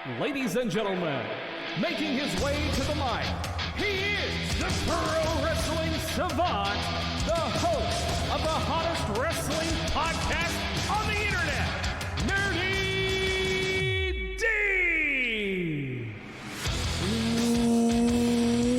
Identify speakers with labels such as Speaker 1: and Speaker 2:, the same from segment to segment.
Speaker 1: Ladies and gentlemen, making his way to the mic, he is the Pro Wrestling Savant, the host of the hottest wrestling podcast on the internet, Nerdy D!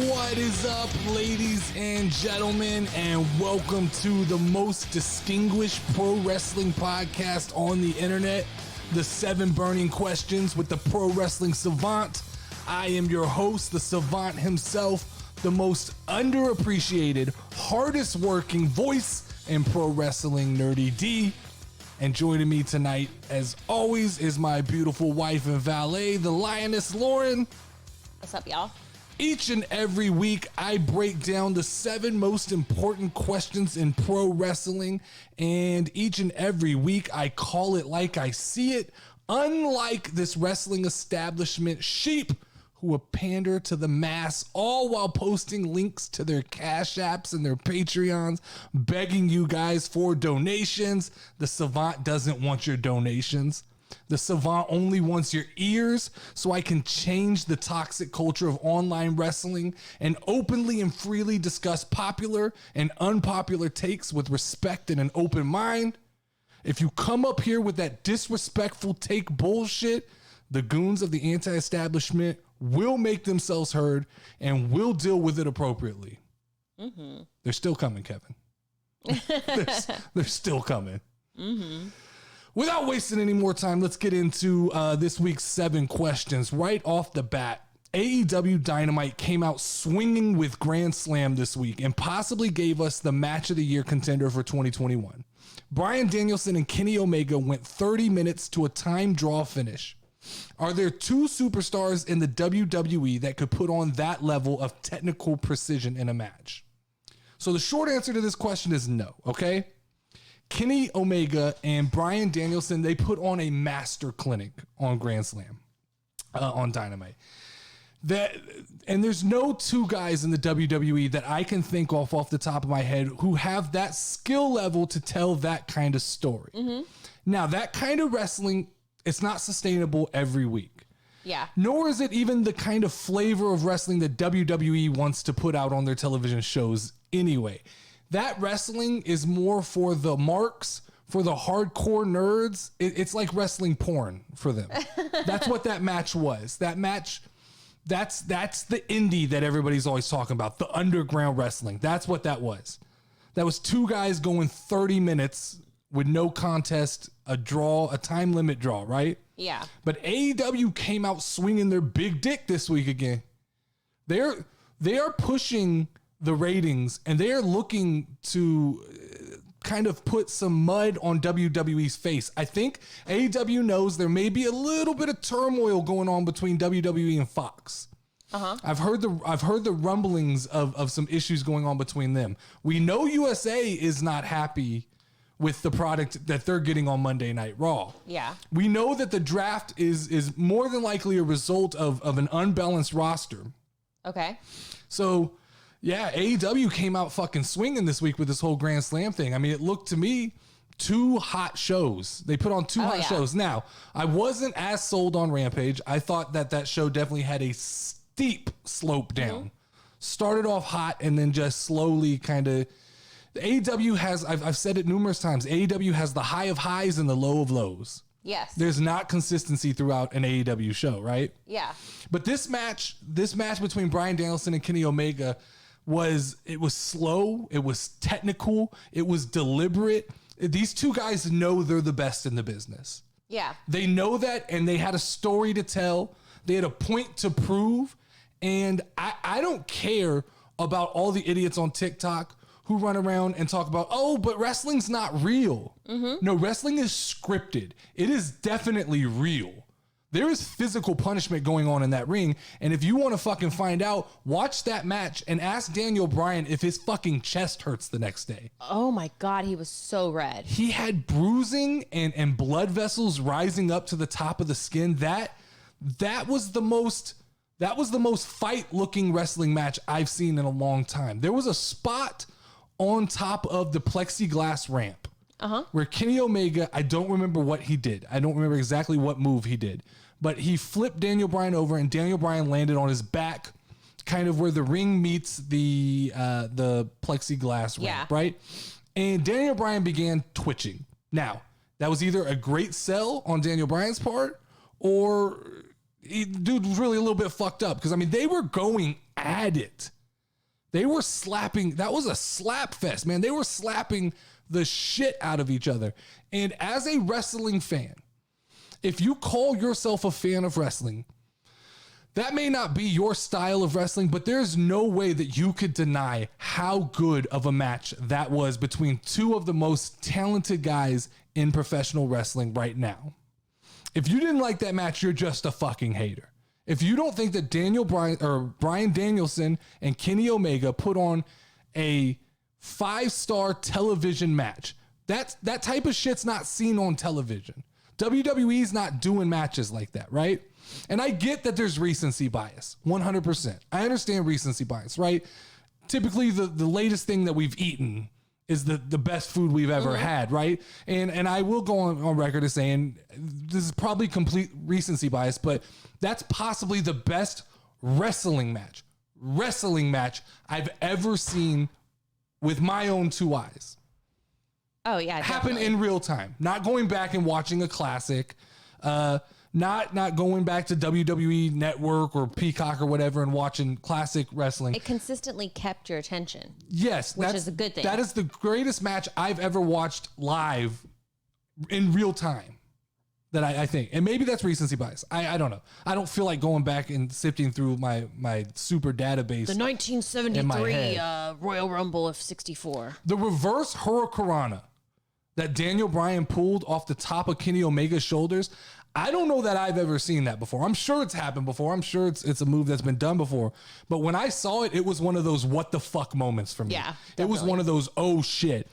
Speaker 2: What is up, ladies and gentlemen, and welcome to the most distinguished pro wrestling podcast on the internet, The 7 Burning Questions with the Pro Wrestling Savant. I am your host, the Savant himself, the most underappreciated, hardest working voice in pro wrestling, Nerdy D. And joining me tonight, as always, is my beautiful wife and valet, the Lioness Lauren.
Speaker 3: What's up, y'all?
Speaker 2: Each and every week, I break down the 7 most important questions in pro wrestling, and each and every week, I call it like I see it, unlike this wrestling establishment sheep who will pander to the mass, all while posting links to their Cash Apps and their Patreons, begging you guys for donations. The Savant doesn't want your donations. The Savant only wants your ears so I can change the toxic culture of online wrestling and openly and freely discuss popular and unpopular takes with respect and an open mind. If you come up here with that disrespectful take bullshit, the goons of the anti-establishment will make themselves heard and will deal with it appropriately. Mm-hmm. They're still coming, Kevin. they're still coming. Mm-hmm. Without wasting any more time, let's get into this week's 7 questions. Right off the bat, AEW Dynamite came out swinging with Grand Slam this week and possibly gave us the match of the year contender for 2021. Bryan Danielson and Kenny Omega went 30 minutes to a time draw finish. Are there 2 superstars in the WWE that could put on that level of technical precision in a match? So the short answer to this question is no, okay? Kenny Omega and Bryan Danielson, they put on a master clinic on Grand Slam, on Dynamite. And there's no 2 guys in the WWE that I can think off the top of my head who have that skill level to tell that kind of story. Mm-hmm. Now, that kind of wrestling, it's not sustainable every week.
Speaker 3: Yeah.
Speaker 2: Nor is it even the kind of flavor of wrestling that WWE wants to put out on their television shows anyway. That wrestling is more for the marks, for the hardcore nerds. It's like wrestling porn for them. That's what that match was. That match, that's the indie that everybody's always talking about, the underground wrestling. That's what that was. That was 2 guys going 30 minutes with no contest, a draw, a time limit draw, right?
Speaker 3: Yeah.
Speaker 2: But AEW came out swinging their big dick this week again. They are pushing the ratings, and they are looking to kind of put some mud on WWE's face. I think AEW knows there may be a little bit of turmoil going on between WWE and Fox. Uh-huh. I've heard the rumblings of some issues going on between them. We know USA is not happy with the product that they're getting on Monday Night Raw.
Speaker 3: Yeah.
Speaker 2: We know that the draft is more than likely a result of an unbalanced roster.
Speaker 3: Okay.
Speaker 2: So, yeah, AEW came out fucking swinging this week with this whole Grand Slam thing. I mean, it looked to me 2 hot shows. They put on 2 hot shows. Now, I wasn't as sold on Rampage. I thought that show definitely had a steep slope down. Mm-hmm. Started off hot and then just slowly kind of... AEW has, I've said it numerous times, AEW has the high of highs and the low of lows.
Speaker 3: Yes.
Speaker 2: There's not consistency throughout an AEW show, right?
Speaker 3: Yeah.
Speaker 2: But this match between Bryan Danielson and Kenny Omega was slow, it was technical, it was deliberate. These 2 guys know they're the best in the business.
Speaker 3: Yeah.
Speaker 2: They know that, and they had a story to tell. They had a point to prove. And I don't care about all the idiots on TikTok who run around and talk about, oh, but wrestling's not real. Mm-hmm. No, wrestling is scripted. It is definitely real. There is physical punishment going on in that ring. And if you want to fucking find out, watch that match and ask Daniel Bryan if his fucking chest hurts the next day.
Speaker 3: Oh my God, he was so red.
Speaker 2: He had bruising and blood vessels rising up to the top of the skin. That was the most fight looking wrestling match I've seen in a long time. There was a spot on top of the plexiglass ramp where Kenny Omega, I don't remember what he did. I don't remember exactly what move he did, but he flipped Daniel Bryan over, and Daniel Bryan landed on his back, kind of where the ring meets the plexiglass ramp, right? And Daniel Bryan began twitching. Now, that was either a great sell on Daniel Bryan's part, or dude was really a little bit fucked up, because I mean, they were going at it. They were slapping. That was a slap fest, man. They were slapping the shit out of each other. And as a wrestling fan, if you call yourself a fan of wrestling, that may not be your style of wrestling, but there's no way that you could deny how good of a match that was between two of the most talented guys in professional wrestling right now. If you didn't like that match, you're just a fucking hater. If you don't think that Bryan Danielson and Kenny Omega put on a 5-star television match, that type of shit's not seen on television. WWE's not doing matches like that, right? And I get that there's recency bias, 100%. I understand recency bias, right? Typically, the latest thing that we've eaten is the best food we've ever had, right? And I will go on record as saying this is probably complete recency bias, but that's possibly the best wrestling match I've ever seen with my own two eyes.
Speaker 3: Oh, yeah.
Speaker 2: Happen
Speaker 3: definitely.
Speaker 2: in real time. Not going back and watching a classic. Not going back to WWE Network or Peacock or whatever and watching classic wrestling.
Speaker 3: It consistently kept your attention.
Speaker 2: Yes.
Speaker 3: Which is a good thing.
Speaker 2: That is the greatest match I've ever watched live in real time. That I think. And maybe that's recency bias. I don't know. I don't feel like going back and sifting through my super database.
Speaker 3: The 1973 Royal Rumble of 64.
Speaker 2: The reverse Hurricanrana that Daniel Bryan pulled off the top of Kenny Omega's shoulders, I don't know that I've ever seen that before. I'm sure it's happened before. I'm sure it's a move that's been done before. But when I saw it, it was one of those what the fuck moments for me.
Speaker 3: Yeah,
Speaker 2: it was one of those, oh shit.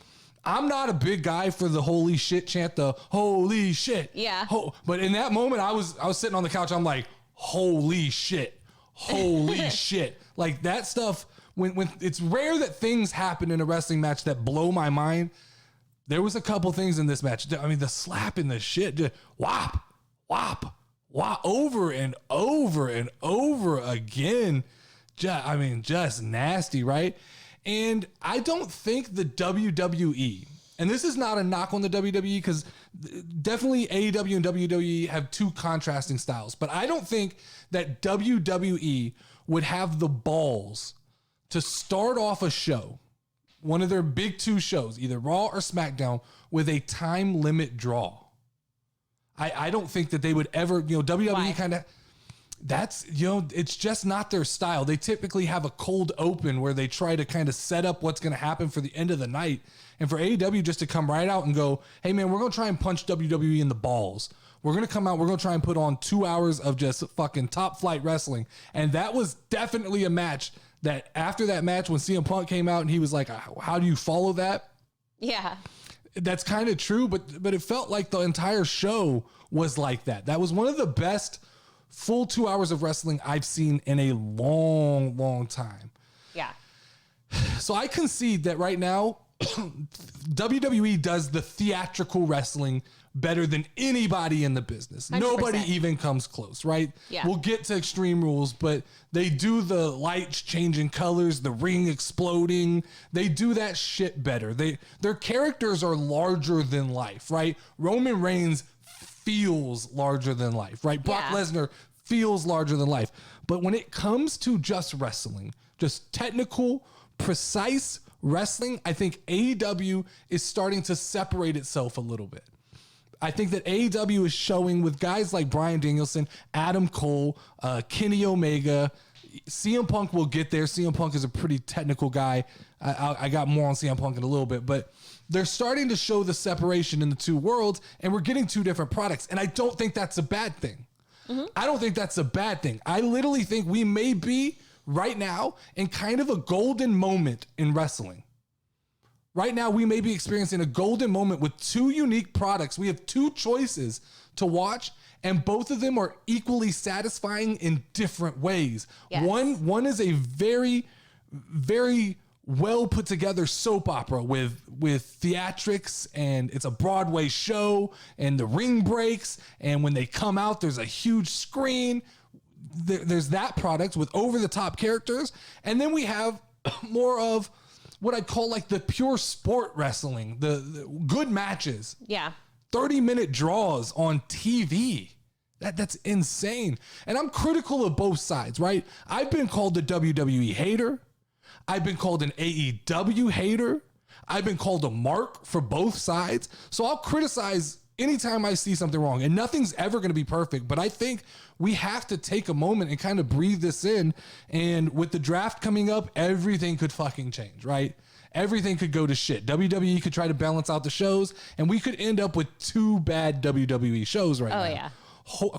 Speaker 2: I'm not a big guy for the holy shit chant, the holy shit.
Speaker 3: Yeah.
Speaker 2: But in that moment, I was sitting on the couch. I'm like, holy shit. Holy shit. Like that stuff, when it's rare that things happen in a wrestling match that blow my mind. There was a couple things in this match. I mean, the slap and the shit, just whop, whop, whop, over and over and over again. Just nasty, right? And I don't think the WWE, and this is not a knock on the WWE because definitely AEW and WWE have two contrasting styles, but I don't think that WWE would have the balls to start off a show, one of their big two shows, either Raw or SmackDown, with a time limit draw. I don't think that they would ever, WWE kind of, that's, it's just not their style. They typically have a cold open where they try to kind of set up what's going to happen for the end of the night. And for AEW just to come right out and go, hey man, we're going to try and punch WWE in the balls. We're going to come out, we're going to try and put on 2 hours of just fucking top flight wrestling. And that was definitely a match that after that match, when CM Punk came out and he was like, how do you follow that?
Speaker 3: Yeah.
Speaker 2: That's kind of true, but it felt like the entire show was like that. That was one of the best full 2 hours of wrestling I've seen in a long, long time.
Speaker 3: Yeah.
Speaker 2: So I concede that right now, WWE does the theatrical wrestling better than anybody in the business.
Speaker 3: 100%.
Speaker 2: Nobody even comes close, right?
Speaker 3: Yeah.
Speaker 2: We'll get to Extreme Rules, but they do the lights changing colors, the ring exploding. They do that shit better. Their characters are larger than life, right? Roman Reigns feels larger than life, right? Brock Lesnar feels larger than life. But when it comes to just wrestling, just technical, precise wrestling, I think AEW is starting to separate itself a little bit. I think that AEW is showing with guys like Bryan Danielson, Adam Cole, Kenny Omega. CM Punk will get there. CM Punk is a pretty technical guy. I got more on CM Punk in a little bit, but they're starting to show the separation in the two worlds, and we're getting two different products. And I don't think that's a bad thing. Mm-hmm. I don't think that's a bad thing. I literally think we may be right now in kind of a golden moment in wrestling. Right now, we may be experiencing a golden moment with two unique products. We have two choices to watch, and both of them are equally satisfying in different ways.
Speaker 3: Yes.
Speaker 2: One is a very, very well put together soap opera with theatrics, and it's a Broadway show, and the ring breaks, and when they come out, there's a huge screen. There's that product with over the top characters, and then we have more of what I'd call like the pure sport wrestling, the good matches.
Speaker 3: Yeah.
Speaker 2: 30-minute draws on TV. That's insane. And I'm critical of both sides, right? I've been called a WWE hater. I've been called an AEW hater. I've been called a mark for both sides. So I'll criticize anytime I see something wrong, and nothing's ever going to be perfect. But I think we have to take a moment and kind of breathe this in. And with the draft coming up, everything could fucking change, right? Everything could go to shit. WWE could try to balance out the shows, and we could end up with 2 bad WWE shows right now.
Speaker 3: Oh, yeah.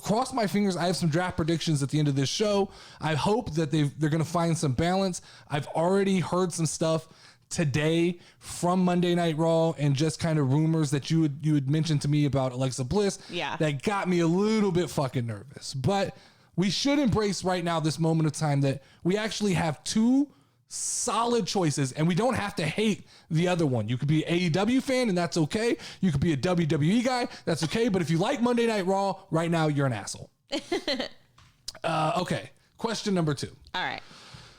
Speaker 2: Cross my fingers. I have some draft predictions at the end of this show. I hope that they're going to find some balance. I've already heard some stuff today from Monday Night Raw, and just kind of rumors that you had mentioned to me about Alexa Bliss.
Speaker 3: Yeah.
Speaker 2: That got me a little bit fucking nervous. But we should embrace right now this moment of time that we actually have 2 solid choices, and we don't have to hate the other one. You could be an AEW fan, and that's okay. You could be a WWE guy, that's okay. But if you like Monday Night Raw right now, you're an asshole. Okay, question number 2.
Speaker 3: All right.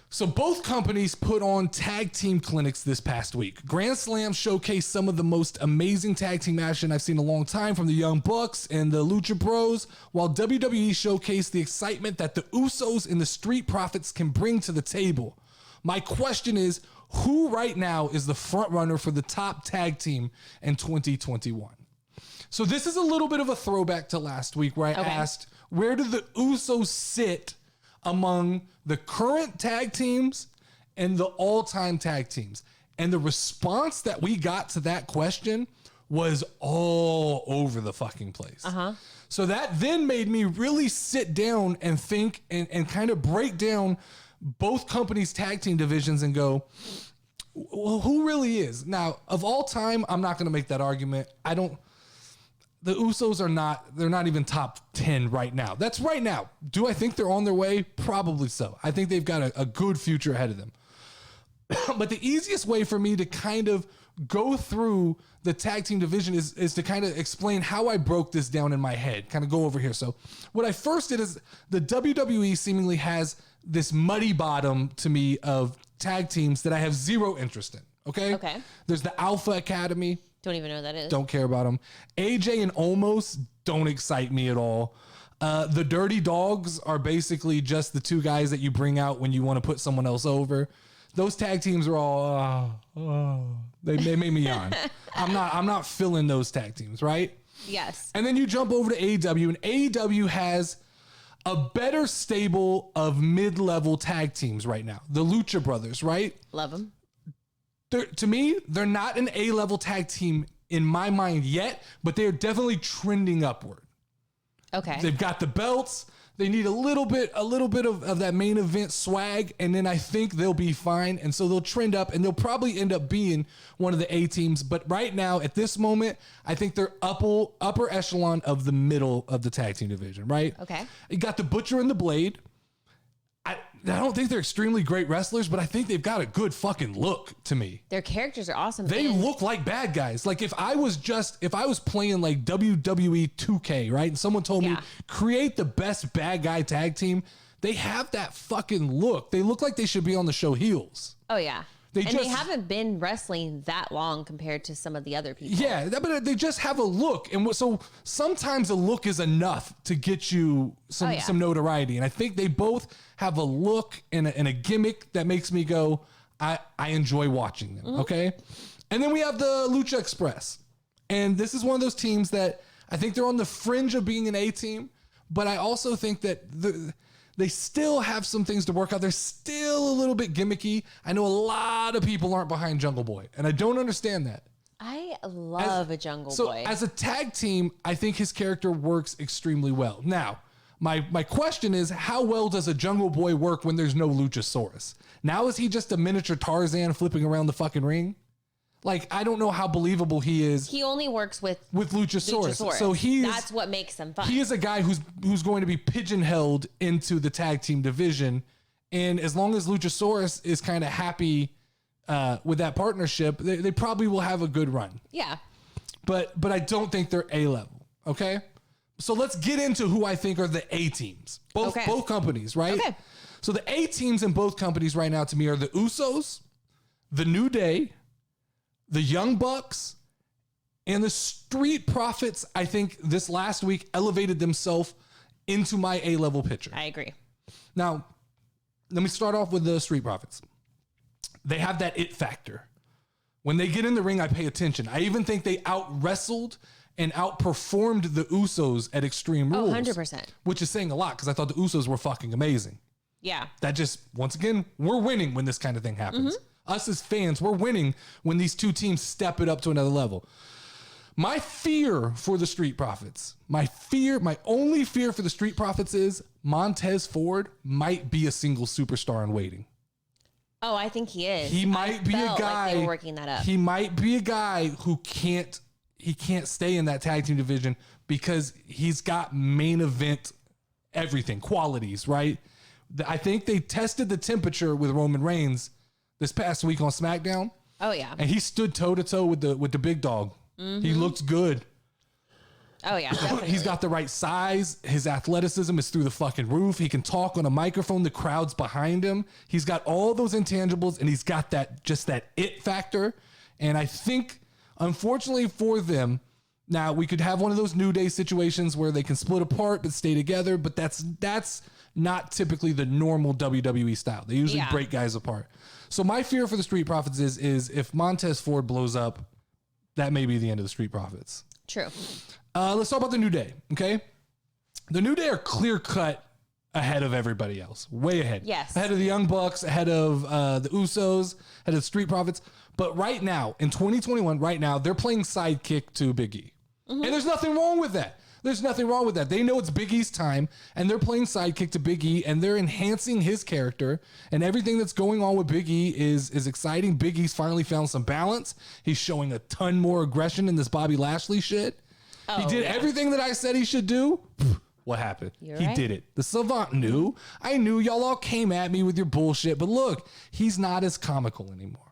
Speaker 2: So both companies put on tag team clinics this past week. Grand Slam showcased some of the most amazing tag team action I've seen in a long time from the Young Bucks and the Lucha Bros, while WWE showcased the excitement that the Usos and the Street Profits can bring to the table. My question is, who right now is the front runner for the top tag team in 2021? So this is a little bit of a throwback to last week, where I asked, where do the Usos sit among the current tag teams and the all-time tag teams? And the response that we got to that question was all over the fucking place. So that then made me really sit down and think and kind of break down both companies' tag team divisions and go, well, who really is? Now, of all time, I'm not going to make that argument. The Usos they're not even top 10 right now. That's right now. Do I think they're on their way? Probably so. I think they've got a good future ahead of them. But the easiest way for me to kind of go through the tag team division is to kind of explain how I broke this down in my head, kind of go over here. So what I first did is the WWE seemingly has this muddy bottom to me of tag teams that I have zero interest in. Okay. There's the Alpha Academy.
Speaker 3: Don't even know what that is.
Speaker 2: Don't care about them. AJ and Omos don't excite me at all. The Dirty Dogs are basically just the 2 guys that you bring out when you want to put someone else over. Those tag teams are all, they made me yawn. I'm not feeling those tag teams, right?
Speaker 3: Yes.
Speaker 2: And then you jump over to AEW, and AEW has a better stable of mid-level tag teams right now. The Lucha Brothers, right?
Speaker 3: Love them.
Speaker 2: To me, they're not an A-level tag team in my mind yet, but they're definitely trending upward.
Speaker 3: Okay.
Speaker 2: They've got the belts. They need a little bit of that main event swag, and then I think they'll be fine. And so they'll trend up, and they'll probably end up being one of the A teams. But right now, at this moment, I think they're upper echelon of the middle of the tag team division, right?
Speaker 3: Okay.
Speaker 2: You got the Butcher and the Blade. I don't think they're extremely great wrestlers, but I think they've got a good fucking look to me.
Speaker 3: Their characters are awesome.
Speaker 2: They look like bad guys. Like if I was playing like WWE 2K, right? And someone told me create the best bad guy tag team, they have that fucking look. They look like they should be on the show heels.
Speaker 3: Oh yeah. They haven't been wrestling that long compared to some of the other people.
Speaker 2: Yeah, but they just have a look. And so sometimes a look is enough to get you some notoriety. And I think they both have a look and a gimmick that makes me go, I enjoy watching them, okay? And then we have the Lucha Express. And this is one of those teams that I think they're on the fringe of being an A team, but I also think that they still have some things to work out. They're still a little bit gimmicky. I know a lot of people aren't behind Jungle Boy, and I don't understand that.
Speaker 3: I love a Jungle Boy.
Speaker 2: So as a tag team, I think his character works extremely well. Now, my question is, how well does a Jungle Boy work when there's no Luchasaurus? Now is he just a miniature Tarzan flipping around the fucking ring? Like, I don't know how believable he is.
Speaker 3: He only works with
Speaker 2: Luchasaurus. So
Speaker 3: that's what makes him fun.
Speaker 2: He is a guy who's going to be pigeonholed into the tag team division. And as long as Luchasaurus is kind of happy with that partnership, they probably will have a good run.
Speaker 3: Yeah.
Speaker 2: But I don't think they're A level. Okay. So let's get into who I think are the A teams. Both companies, right?
Speaker 3: Okay.
Speaker 2: So the A teams in both companies right now to me are the Usos, the New Day, the Young Bucks, and the Street Profits. I think this last week elevated themselves into my A-level picture.
Speaker 3: I agree.
Speaker 2: Now, let me start off with the Street Profits. They have that it factor. When they get in the ring, I pay attention. I even think they out-wrestled and outperformed the Usos at Extreme Rules.
Speaker 3: 100%.
Speaker 2: Which is saying a lot because I thought the Usos were fucking amazing.
Speaker 3: Yeah.
Speaker 2: That just, once again, we're winning when this kind of thing happens. Us as fans, we're winning when these two teams step it up to another level. My fear for the Street Profits, my only fear for the Street Profits is Montez Ford might be a single superstar in waiting.
Speaker 3: Oh, I think he is.
Speaker 2: He might be a guy.
Speaker 3: Like they were working that up.
Speaker 2: He might be a guy who can't stay in that tag team division because he's got main event everything, qualities, right? I think they tested the temperature with Roman Reigns this past week on SmackDown.
Speaker 3: Oh yeah.
Speaker 2: And he stood toe to toe with the big dog. He looked good.
Speaker 3: Oh yeah, definitely.
Speaker 2: He's got the right size. His athleticism is through the fucking roof. He can talk on a microphone. The crowd's behind him. He's got all those intangibles, and he's got that it factor. And I think, unfortunately for them, now we could have one of those New Day situations where they can split apart but stay together. But that's not typically the normal WWE style. They usually break guys apart. So my fear for the Street Profits is if Montez Ford blows up, that may be the end of the Street Profits.
Speaker 3: True.
Speaker 2: Let's talk about the New Day, okay? The New Day are clear-cut ahead of everybody else. Way ahead.
Speaker 3: Yes.
Speaker 2: Ahead of the Young Bucks, ahead of the Usos, ahead of the Street Profits. But right now, in 2021, they're playing sidekick to Big E. And there's nothing wrong with that. There's nothing wrong with that. They know it's Big E's time, and they're playing sidekick to Big E, and they're enhancing his character, and everything that's going on with Big E is exciting. Big E's finally found some balance. He's showing a ton more aggression in this Bobby Lashley shit. He did everything that I said he should do. What happened? He did it. The Savant knew. I knew y'all all came at me with your bullshit, but look, he's not as comical anymore.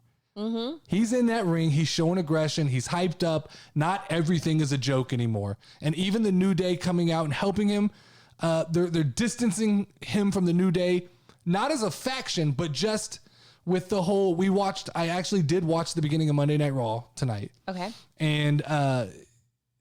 Speaker 2: He's in that ring. He's showing aggression. He's hyped up. Not everything is a joke anymore. And even the New Day coming out and helping him, they're distancing him from the New Day, not as a faction, but just with the whole. I actually did watch the beginning of Monday Night Raw tonight.
Speaker 3: Okay.
Speaker 2: And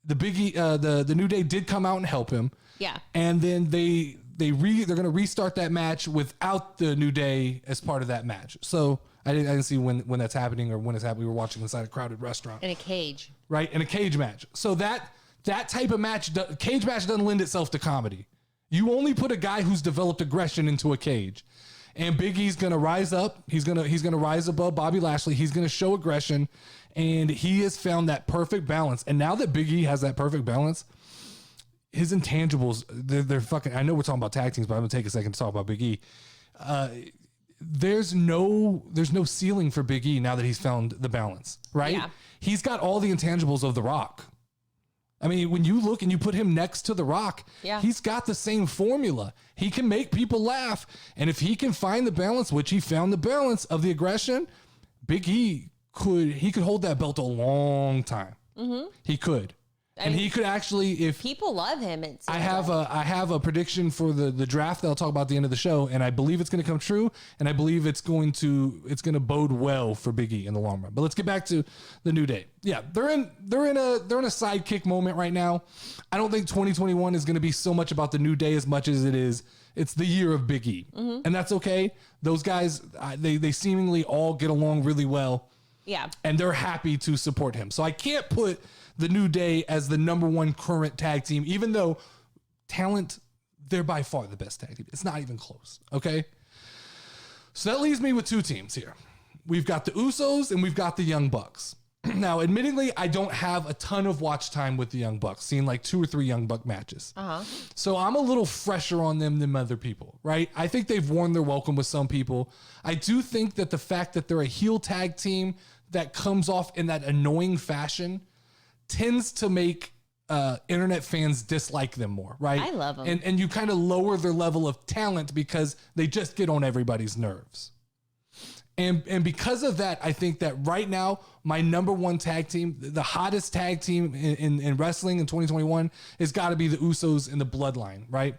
Speaker 2: the Biggie, the New Day did come out and help him.
Speaker 3: Yeah.
Speaker 2: And then they're going to restart that match without the New Day as part of that match. So I didn't see when that's happening or when it's happening. We were watching inside a crowded restaurant.
Speaker 3: In a cage.
Speaker 2: Right, in a cage match. So that type of match, cage match doesn't lend itself to comedy. You only put a guy who's developed aggression into a cage. And Big E's going to rise up. He's going to rise above Bobby Lashley. He's going to show aggression. And he has found that perfect balance. And now that Big E has that perfect balance, his intangibles, they're fucking. I know we're talking about tag teams, but I'm going to take a second to talk about Big E. There's no ceiling for Big E now that he's found the balance, right?
Speaker 3: Yeah.
Speaker 2: He's got all the intangibles of The Rock. I mean, when you look and you put him next to The Rock, he's got the same formula. He can make people laugh. And if he can find the balance, which he found the balance of the aggression, Big E could hold that belt a long time. He could. And he could actually, if
Speaker 3: people love him,
Speaker 2: I have a prediction for the draft that I'll talk about at the end of the show, and I believe it's going to come true, and I believe it's going to bode well for Big E in the long run. But let's get back to the New Day. Yeah, they're in a sidekick moment right now. I don't think 2021 is going to be so much about the New Day as much as it's the year of Big E, and that's okay. Those guys, they seemingly all get along really well.
Speaker 3: Yeah,
Speaker 2: and they're happy to support him. So I can't put the New Day as the number one current tag team, even though talent, they're by far the best tag team. It's not even close, okay? So that leaves me with two teams here. We've got the Usos and we've got the Young Bucks. Now, admittedly, I don't have a ton of watch time with the Young Bucks, seeing like 2 or 3 Young Buck matches. So I'm a little fresher on them than other people, right? I think they've worn their welcome with some people. I do think that the fact that they're a heel tag team that comes off in that annoying fashion tends to make internet fans dislike them more, right?
Speaker 3: I love them.
Speaker 2: And you kind of lower their level of talent because they just get on everybody's nerves. And because of that, I think that right now, my number one tag team, the hottest tag team in wrestling in 2021 has got to be the Usos and the Bloodline, right?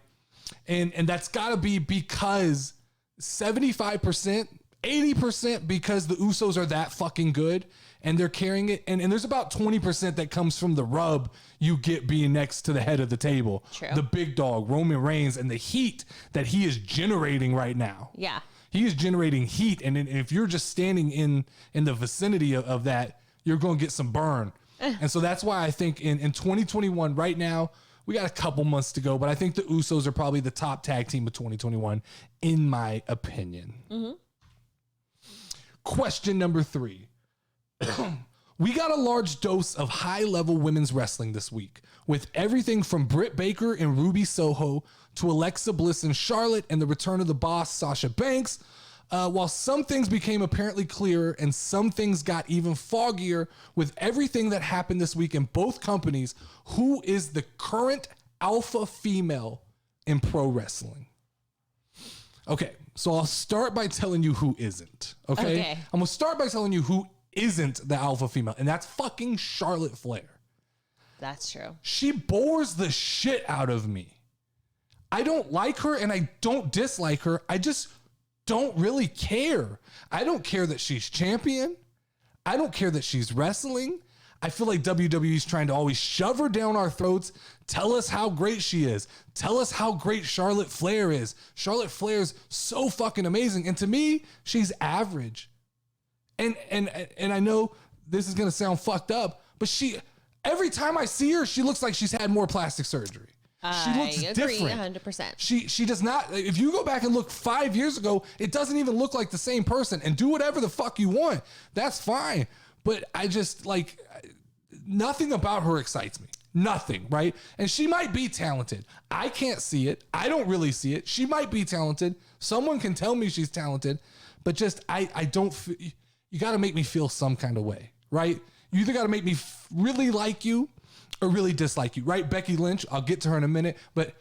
Speaker 2: And that's got to be because 75%, 80% because the Usos are that fucking good and they're carrying it. And there's about 20% that comes from the rub you get being next to the head of the table.
Speaker 3: True.
Speaker 2: The big dog, Roman Reigns, and the heat that he is generating right now.
Speaker 3: Yeah.
Speaker 2: He is generating heat, and if you're just standing in the vicinity of that, you're going to get some burn. And so that's why I think in 2021, right now, we got a couple months to go, but I think the Usos are probably the top tag team of 2021, in my opinion. Mm-hmm. Question number 3. We got a large dose of high-level women's wrestling this week, with everything from Britt Baker and Ruby Soho to Alexa Bliss and Charlotte and the return of the boss, Sasha Banks. While some things became apparently clearer and some things got even foggier with everything that happened this week in both companies, who is the current alpha female in pro wrestling? Okay, so I'll start by telling you who isn't. Okay? I'm going to start by telling you who isn't the alpha female, and that's fucking Charlotte Flair.
Speaker 3: That's true.
Speaker 2: She bores the shit out of me. I don't like her and I don't dislike her. I just don't really care. I don't care that she's champion. I don't care that she's wrestling. I feel like WWE's trying to always shove her down our throats, tell us how great she is, tell us how great Charlotte Flair is. Charlotte Flair's so fucking amazing. And to me, she's average. And I know this is going to sound fucked up, but every time I see her, she looks like she's had more plastic surgery. She looks different.
Speaker 3: 100%.
Speaker 2: She does not. If you go back and look 5 years ago, it doesn't even look like the same person. And do whatever the fuck you want. That's fine. But I just nothing about her excites me. Nothing, right? And she might be talented. I can't see it. I don't really see it. She might be talented. Someone can tell me she's talented, but just I don't. You got to make me feel some kind of way, right? You either got to make me really like you or really dislike you, right? Becky Lynch, I'll get to her in a minute, but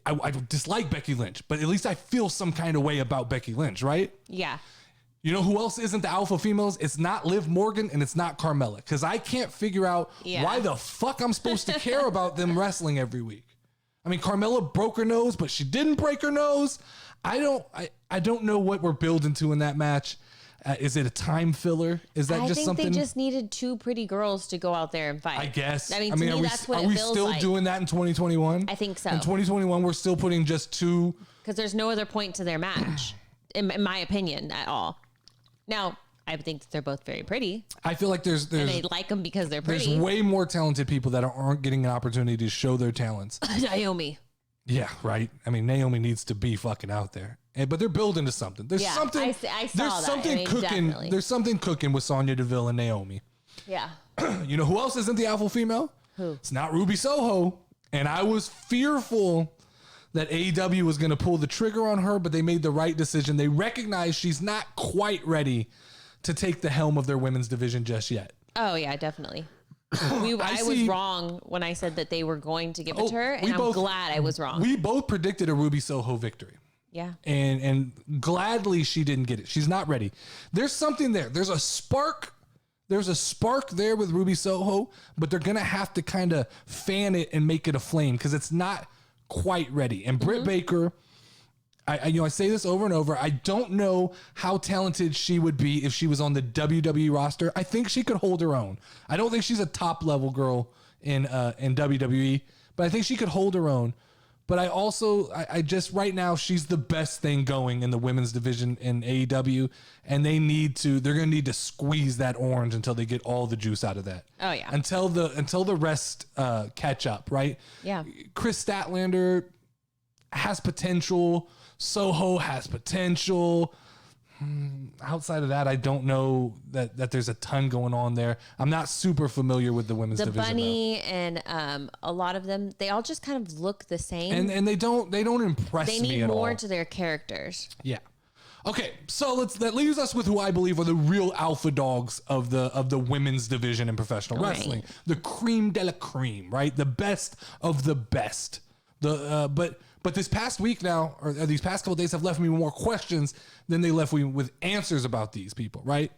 Speaker 2: I dislike Becky Lynch, but at least I feel some kind of way about Becky Lynch, right?
Speaker 3: Yeah.
Speaker 2: You know who else isn't the alpha females? It's not Liv Morgan and it's not Carmella, because I can't figure out why the fuck I'm supposed to care about them wrestling every week. I mean, Carmella broke her nose, but she didn't break her nose. I don't know what we're building to in that match. Is it a time filler? Is that just something?
Speaker 3: I think they just needed two pretty girls to go out there and fight.
Speaker 2: I guess.
Speaker 3: I mean, to me, that's what it feels like. Are we still
Speaker 2: doing that in 2021?
Speaker 3: I think so.
Speaker 2: In 2021, we're still putting just two.
Speaker 3: Because there's no other point to their match, in my opinion, at all. Now, I think that they're both very pretty.
Speaker 2: I feel like there's
Speaker 3: and I like them because they're pretty.
Speaker 2: There's way more talented people that aren't getting an opportunity to show their talents.
Speaker 3: Naomi.
Speaker 2: Yeah, right. I mean, Naomi needs to be fucking out there. But they're building to something. There's something.
Speaker 3: I saw
Speaker 2: there's
Speaker 3: that.
Speaker 2: something cooking. Definitely. There's something cooking with Sonya Deville and Naomi.
Speaker 3: Yeah.
Speaker 2: You know who else isn't the alpha female?
Speaker 3: Who?
Speaker 2: It's not Ruby Soho. And I was fearful that AEW was going to pull the trigger on her, but they made the right decision. They recognize she's not quite ready to take the helm of their women's division just yet.
Speaker 3: Oh yeah, definitely. I was wrong when I said that they were going to give it to her, and I'm glad I was wrong.
Speaker 2: We both predicted a Ruby Soho victory.
Speaker 3: Yeah.
Speaker 2: And gladly she didn't get it. She's not ready. There's something there. There's a spark. There's a spark there with Ruby Soho, but they're going to have to kind of fan it and make it a flame because it's not quite ready. And Britt Baker, I say this over and over. I don't know how talented she would be if she was on the WWE roster. I think she could hold her own. I don't think she's a top level girl in WWE, but I think she could hold her own. But I just right now she's the best thing going in the women's division in AEW, and they're going to need to squeeze that orange until they get all the juice out of that.
Speaker 3: Oh yeah.
Speaker 2: Until the rest catch up, right?
Speaker 3: Yeah.
Speaker 2: Chris Statlander has potential. Soho has potential. Outside of that, I don't know that there's a ton going on there. I'm not super familiar with the women's division. The
Speaker 3: Bunny and a lot of them, they all just kind of look the same.
Speaker 2: And they don't impress me at all.
Speaker 3: They need more to their characters.
Speaker 2: Yeah. Okay, so that leaves us with who I believe are the real alpha dogs of the women's division in professional wrestling. The cream de la cream, right? The best of the best. But But this past week now, or these past couple of days have left me with more questions than they left me with answers about these people, right?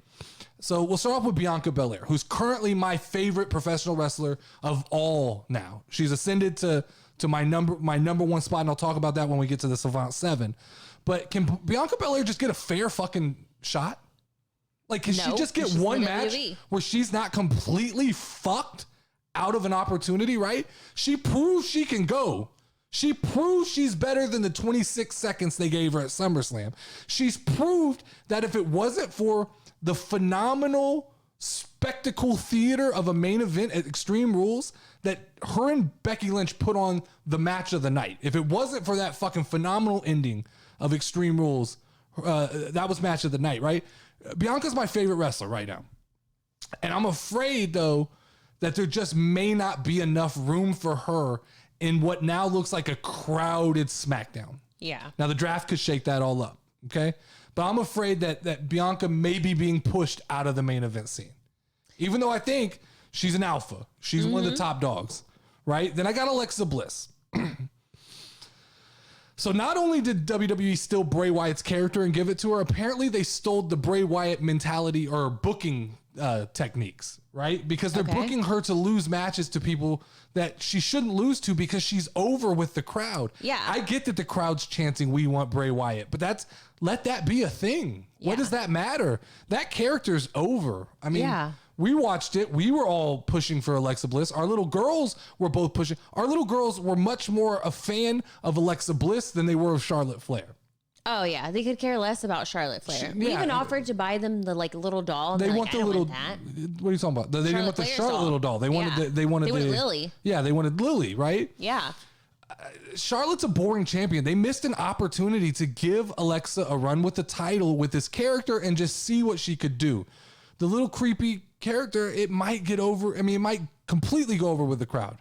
Speaker 2: So we'll start off with Bianca Belair, who's currently my favorite professional wrestler of all now. She's ascended to my number one spot, and I'll talk about that when we get to the Savant 7. But can Bianca Belair just get a fair fucking shot? Like, can she just get one match where she's not completely fucked out of an opportunity, right? She proves she can go. She proves she's better than the 26 seconds they gave her at SummerSlam. She's proved that if it wasn't for the phenomenal spectacle theater of a main event at Extreme Rules that her and Becky Lynch put on the match of the night, if it wasn't for that fucking phenomenal ending of Extreme Rules, that was match of the night, right? Bianca's my favorite wrestler right now. And I'm afraid, though, that there just may not be enough room for her in what now looks like a crowded SmackDown.
Speaker 3: Yeah.
Speaker 2: Now, the draft could shake that all up, okay? But I'm afraid that Bianca may be being pushed out of the main event scene. Even though I think she's an alpha. She's one of the top dogs, right? Then I got Alexa Bliss. So not only did WWE steal Bray Wyatt's character and give it to her, apparently they stole the Bray Wyatt mentality or booking techniques, right? Because they're booking her to lose matches to people that she shouldn't lose to because she's over with the crowd.
Speaker 3: Yeah.
Speaker 2: I get that the crowd's chanting, we want Bray Wyatt, but let that be a thing. Yeah. What does that matter? That character's over. I mean, we watched it. We were all pushing for Alexa Bliss. Our little girls were both pushing. Our little girls were much more a fan of Alexa Bliss than they were of Charlotte Flair.
Speaker 3: Oh yeah, they could care less about Charlotte Flair. We even offered to buy them the little doll.
Speaker 2: They want the little. What are you talking about? They didn't want the Charlotte little doll. They wanted. They wanted
Speaker 3: Lily.
Speaker 2: Yeah, they wanted Lily, right?
Speaker 3: Yeah.
Speaker 2: Charlotte's a boring champion. They missed an opportunity to give Alexa a run with the title with this character and just see what she could do. The little creepy character, it might get over. I mean, it might completely go over with the crowd.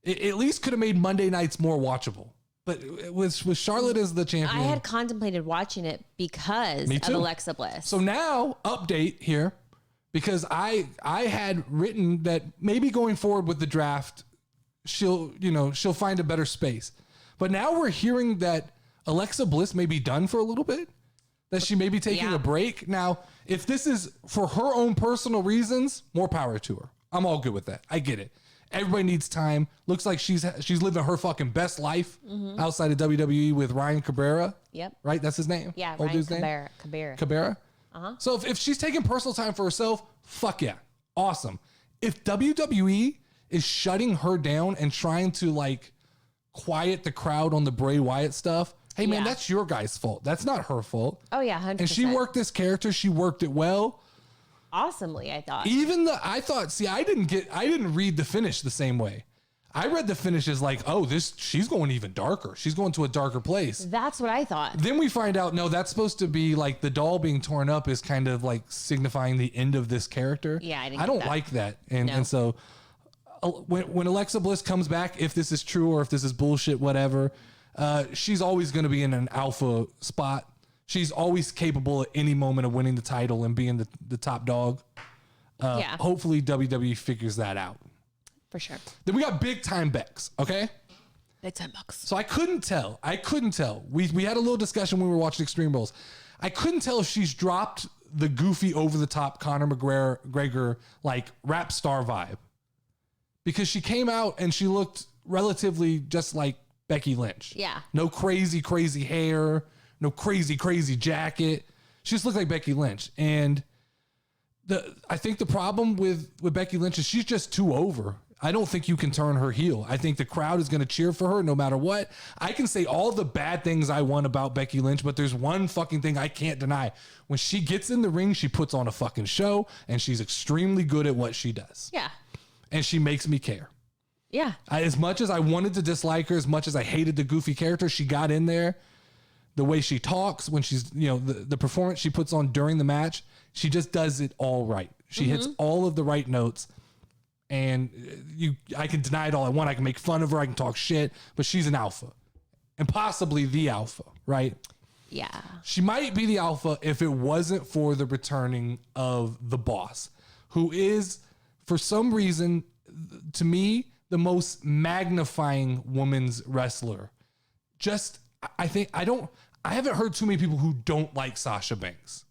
Speaker 2: It at least could have made Monday nights more watchable. But with Charlotte as the champion,
Speaker 3: I had contemplated watching it because of Alexa Bliss.
Speaker 2: So now, update here, because I had written that maybe going forward with the draft, she'll find a better space. But now we're hearing that Alexa Bliss may be done for a little bit, that she may be taking a break. Now, if this is for her own personal reasons, more power to her. I'm all good with that. I get it. Everybody needs time. Looks like she's living her fucking best life outside of WWE with Ryan Cabrera.
Speaker 3: Yep.
Speaker 2: Right? That's his name?
Speaker 3: Yeah,
Speaker 2: Old
Speaker 3: Ryan
Speaker 2: dude's name?
Speaker 3: Cabrera.
Speaker 2: Uh-huh. So if she's taking personal time for herself, fuck yeah. Awesome. If WWE is shutting her down and trying to like quiet the crowd on the Bray Wyatt stuff, hey man, that's your guys' fault. That's not her fault.
Speaker 3: Oh yeah, 100%.
Speaker 2: And she worked this character. She worked it well.
Speaker 3: Awesomely, I thought.
Speaker 2: I didn't read the finish the same way. I read the finish as like, she's going even darker. She's going to a darker place.
Speaker 3: That's what I thought. Then
Speaker 2: we find out, no, that's supposed to be like the doll being torn up is kind of like signifying the end of this character.
Speaker 3: Yeah,
Speaker 2: I don't like that. And so when Alexa Bliss comes back, if this is true or if this is bullshit, whatever, she's always going to be in an alpha spot. She's always capable at any moment of winning the title and being the top dog. Hopefully WWE figures that out.
Speaker 3: For sure.
Speaker 2: Then we got big time Bex, okay?
Speaker 3: Big time Bex.
Speaker 2: So I couldn't tell. We had a little discussion when we were watching Extreme Rules. I couldn't tell if she's dropped the goofy over the top Conor McGregor like rap star vibe. Because she came out and she looked relatively just like Becky Lynch.
Speaker 3: Yeah.
Speaker 2: No crazy hair. No crazy jacket. She just looked like Becky Lynch. And I think the problem with Becky Lynch is she's just too over. I don't think you can turn her heel. I think the crowd is going to cheer for her no matter what. I can say all the bad things I want about Becky Lynch, but there's one fucking thing I can't deny. When she gets in the ring, she puts on a fucking show, and she's extremely good at what she does.
Speaker 3: Yeah.
Speaker 2: And she makes me care.
Speaker 3: Yeah.
Speaker 2: As much as I wanted to dislike her, as much as I hated the goofy character, she got in there. The way she talks, when she's, the performance she puts on during the match, she just does it all right. She hits all of the right notes. And I can deny it all I want. I can make fun of her. I can talk shit, but she's an alpha and possibly the alpha, right?
Speaker 3: Yeah.
Speaker 2: She might be the alpha if it wasn't for the returning of the boss, who is, for some reason, to me, the most magnifying women's wrestler. I haven't heard too many people who don't like Sasha Banks.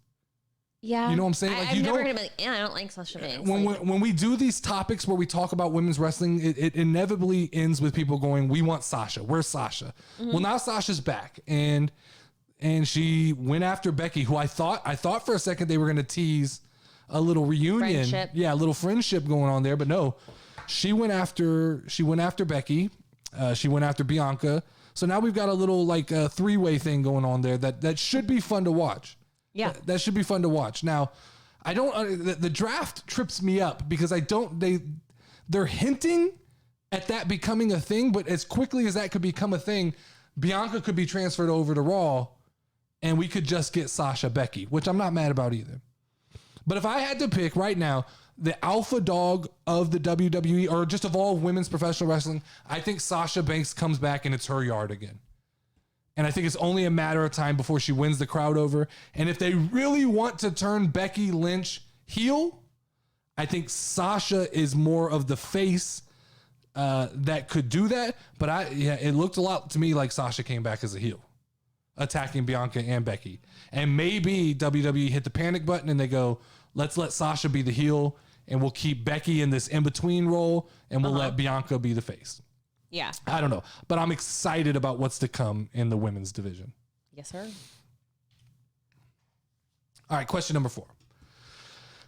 Speaker 3: Yeah.
Speaker 2: You know what I'm saying?
Speaker 3: I've never heard him like, I don't like Sasha Banks.
Speaker 2: When we do these topics where we talk about women's wrestling, it inevitably ends with people going, we want Sasha. Where's Sasha? Mm-hmm. Well, now Sasha's back. And she went after Becky, who I thought for a second they were going to tease a little reunion.
Speaker 3: Friendship.
Speaker 2: Yeah, a little friendship going on there. But no, she went after Becky. She went after Bianca. So now we've got a little like a three-way thing going on there that should be fun to watch.
Speaker 3: Yeah.
Speaker 2: That should be fun to watch. Now, I don't, the draft trips me up because they're hinting at that becoming a thing, but as quickly as that could become a thing, Bianca could be transferred over to Raw and we could just get Sasha Becky, which I'm not mad about either. But if I had to pick right now, the alpha dog of the WWE or just of all women's professional wrestling, I think Sasha Banks comes back and it's her yard again. And I think it's only a matter of time before she wins the crowd over. And if they really want to turn Becky Lynch heel, I think Sasha is more of the face that could do that. But it looked a lot to me like Sasha came back as a heel, attacking Bianca and Becky. And maybe WWE hit the panic button and they go, let's let Sasha be the heel and we'll keep Becky in this in-between role and we'll let Bianca be the face.
Speaker 3: Yeah.
Speaker 2: I don't know, but I'm excited about what's to come in the women's division.
Speaker 3: Yes, sir.
Speaker 2: All right, question number 4.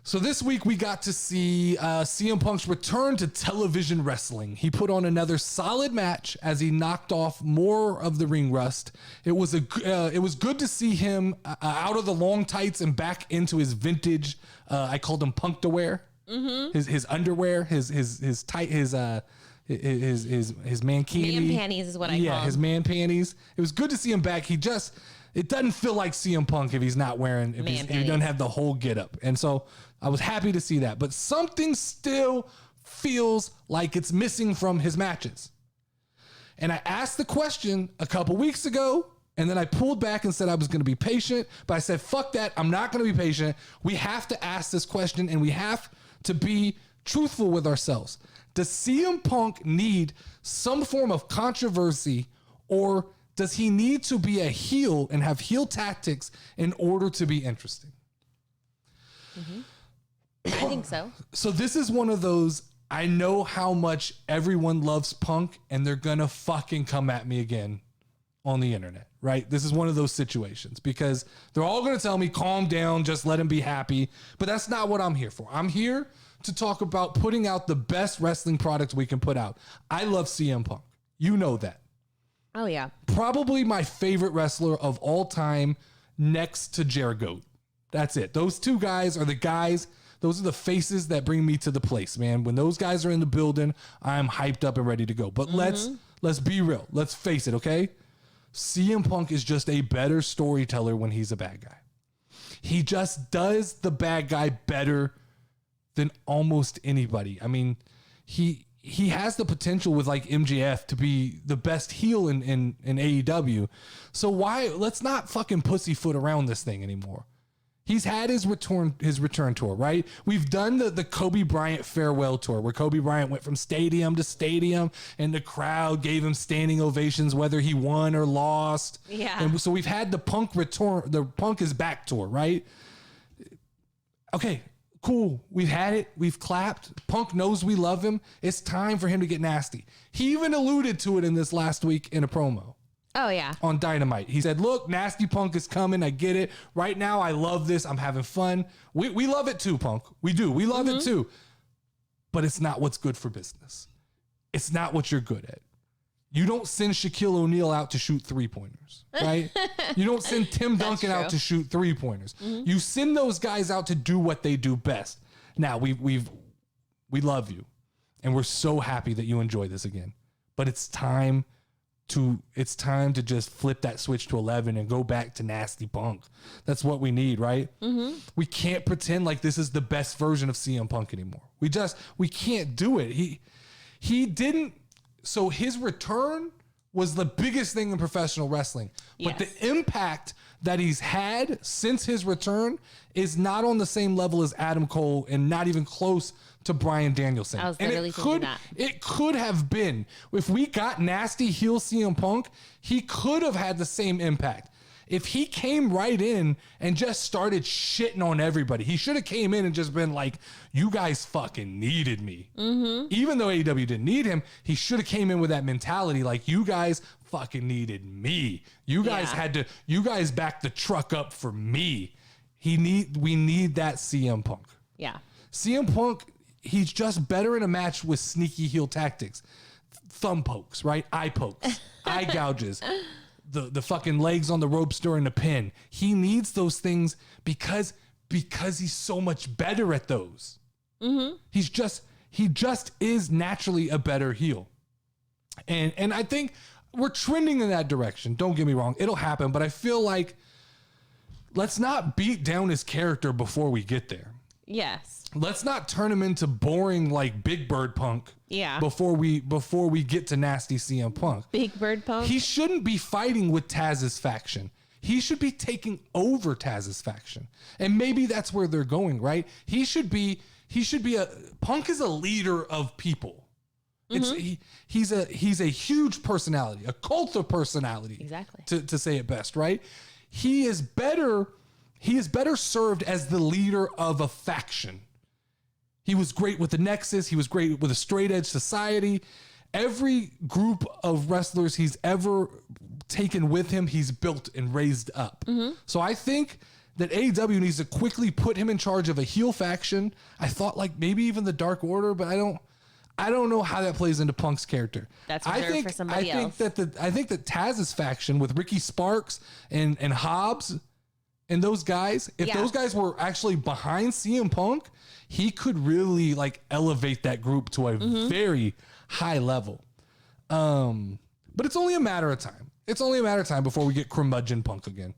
Speaker 2: So this week we got to see CM Punk's return to television wrestling. He put on another solid match as he knocked off more of the ring rust. It was good to see him out of the long tights and back into his vintage. I called him Punk to wear. Mm-hmm. His underwear, his mankini.
Speaker 3: Man panties is what I call
Speaker 2: his man panties. It was good to see him back. It doesn't feel like CM Punk if he's not wearing, if he doesn't have the whole get up. And so I was happy to see that. But something still feels like it's missing from his matches. And I asked the question a couple weeks ago, and then I pulled back and said I was going to be patient. But I said, fuck that. I'm not going to be patient. We have to ask this question, and we have to be truthful with ourselves. Does CM Punk need some form of controversy, or does he need to be a heel and have heel tactics in order to be interesting?
Speaker 3: Mm-hmm. I think so.
Speaker 2: So this is one of those, I know how much everyone loves Punk and they're going to fucking come at me again on the internet, right? This is one of those situations because they're all going to tell me, calm down, just let him be happy. But that's not what I'm here for. I'm here to talk about putting out the best wrestling product we can put out. I love CM Punk. You know that.
Speaker 3: Oh, yeah.
Speaker 2: Probably my favorite wrestler of all time next to Jericho. That's it. Those two guys are the guys. Those are the faces that bring me to the place, man. When those guys are in the building, I'm hyped up and ready to go. But let's be real. Let's face it, okay? CM Punk is just a better storyteller when he's a bad guy. He just does the bad guy better than almost anybody. I mean, he has the potential with like MJF to be the best heel in AEW. So let's not fucking pussyfoot around this thing anymore. He's had his return tour, right? We've done the Kobe Bryant farewell tour where Kobe Bryant went from stadium to stadium and the crowd gave him standing ovations whether he won or lost.
Speaker 3: Yeah.
Speaker 2: And so we've had the Punk return, the Punk is back tour, right? Okay, cool. We've had it. We've clapped. Punk knows we love him. It's time for him to get nasty. He even alluded to it in this last week in a promo.
Speaker 3: Oh, yeah.
Speaker 2: On Dynamite. He said, look, Nasty Punk is coming. I get it. Right now, I love this. I'm having fun. We love it too, Punk. We do. We love it too. But it's not what's good for business. It's not what you're good at. You don't send Shaquille O'Neal out to shoot 3-pointers, right? You don't send Tim Duncan out to shoot 3-pointers. You send those guys out to do what they do best. Now, we love you. And we're so happy that you enjoy this again. But it's time to just flip that switch to 11 and go back to Nasty Punk. That's what we need, right? We can't pretend like this is the best version of CM Punk anymore. We can't do it. He didn't. So his return was the biggest thing in professional wrestling. But
Speaker 3: Yes.
Speaker 2: the impact that he's had since his return is not on the same level as Adam Cole and not even close to Bryan Danielson.
Speaker 3: I was
Speaker 2: And
Speaker 3: literally thinking that.
Speaker 2: it could have been. If we got nasty heel CM Punk, he could have had the same impact. If he came right in and just started shitting on everybody, he should have came in and just been like, you guys fucking needed me. Even though AEW didn't need him, he should have came in with that mentality like, you guys fucking needed me. You guys you guys backed the truck up for me. We need that CM Punk.
Speaker 3: Yeah.
Speaker 2: CM Punk, he's just better in a match with sneaky heel tactics. Thumb pokes, right? Eye pokes, eye gouges. The fucking legs on the ropes during the pin. He needs those things because he's so much better at those. He just is naturally a better heel. And I think we're trending in that direction. Don't get me wrong. It'll happen, but I feel like let's not beat down his character before we get there.
Speaker 3: Yes.
Speaker 2: Let's not turn him into boring like Big Bird Punk.
Speaker 3: Yeah.
Speaker 2: Before we get to nasty CM Punk.
Speaker 3: Big Bird Punk.
Speaker 2: He shouldn't be fighting with Taz's faction. He should be taking over Taz's faction. And maybe that's where they're going, right? He should be Punk is a leader of people. He's a huge personality, a cult of personality.
Speaker 3: Exactly.
Speaker 2: To say it best, right? He is better served as the leader of a faction. He was great with the Nexus. He was great with a straight edge society. Every group of wrestlers he's ever taken with him, he's built and raised up. So I think that AEW needs to quickly put him in charge of a heel faction. I thought like maybe even the Dark Order, but I don't know how that plays into Punk's character.
Speaker 3: That's reserved for somebody else.
Speaker 2: I think that Taz's faction with Ricky Sparks and Hobbs and those guys, if those guys were actually behind CM Punk, he could really like elevate that group to a very high level. But it's only a matter of time. It's only a matter of time before we get curmudgeon Punk again.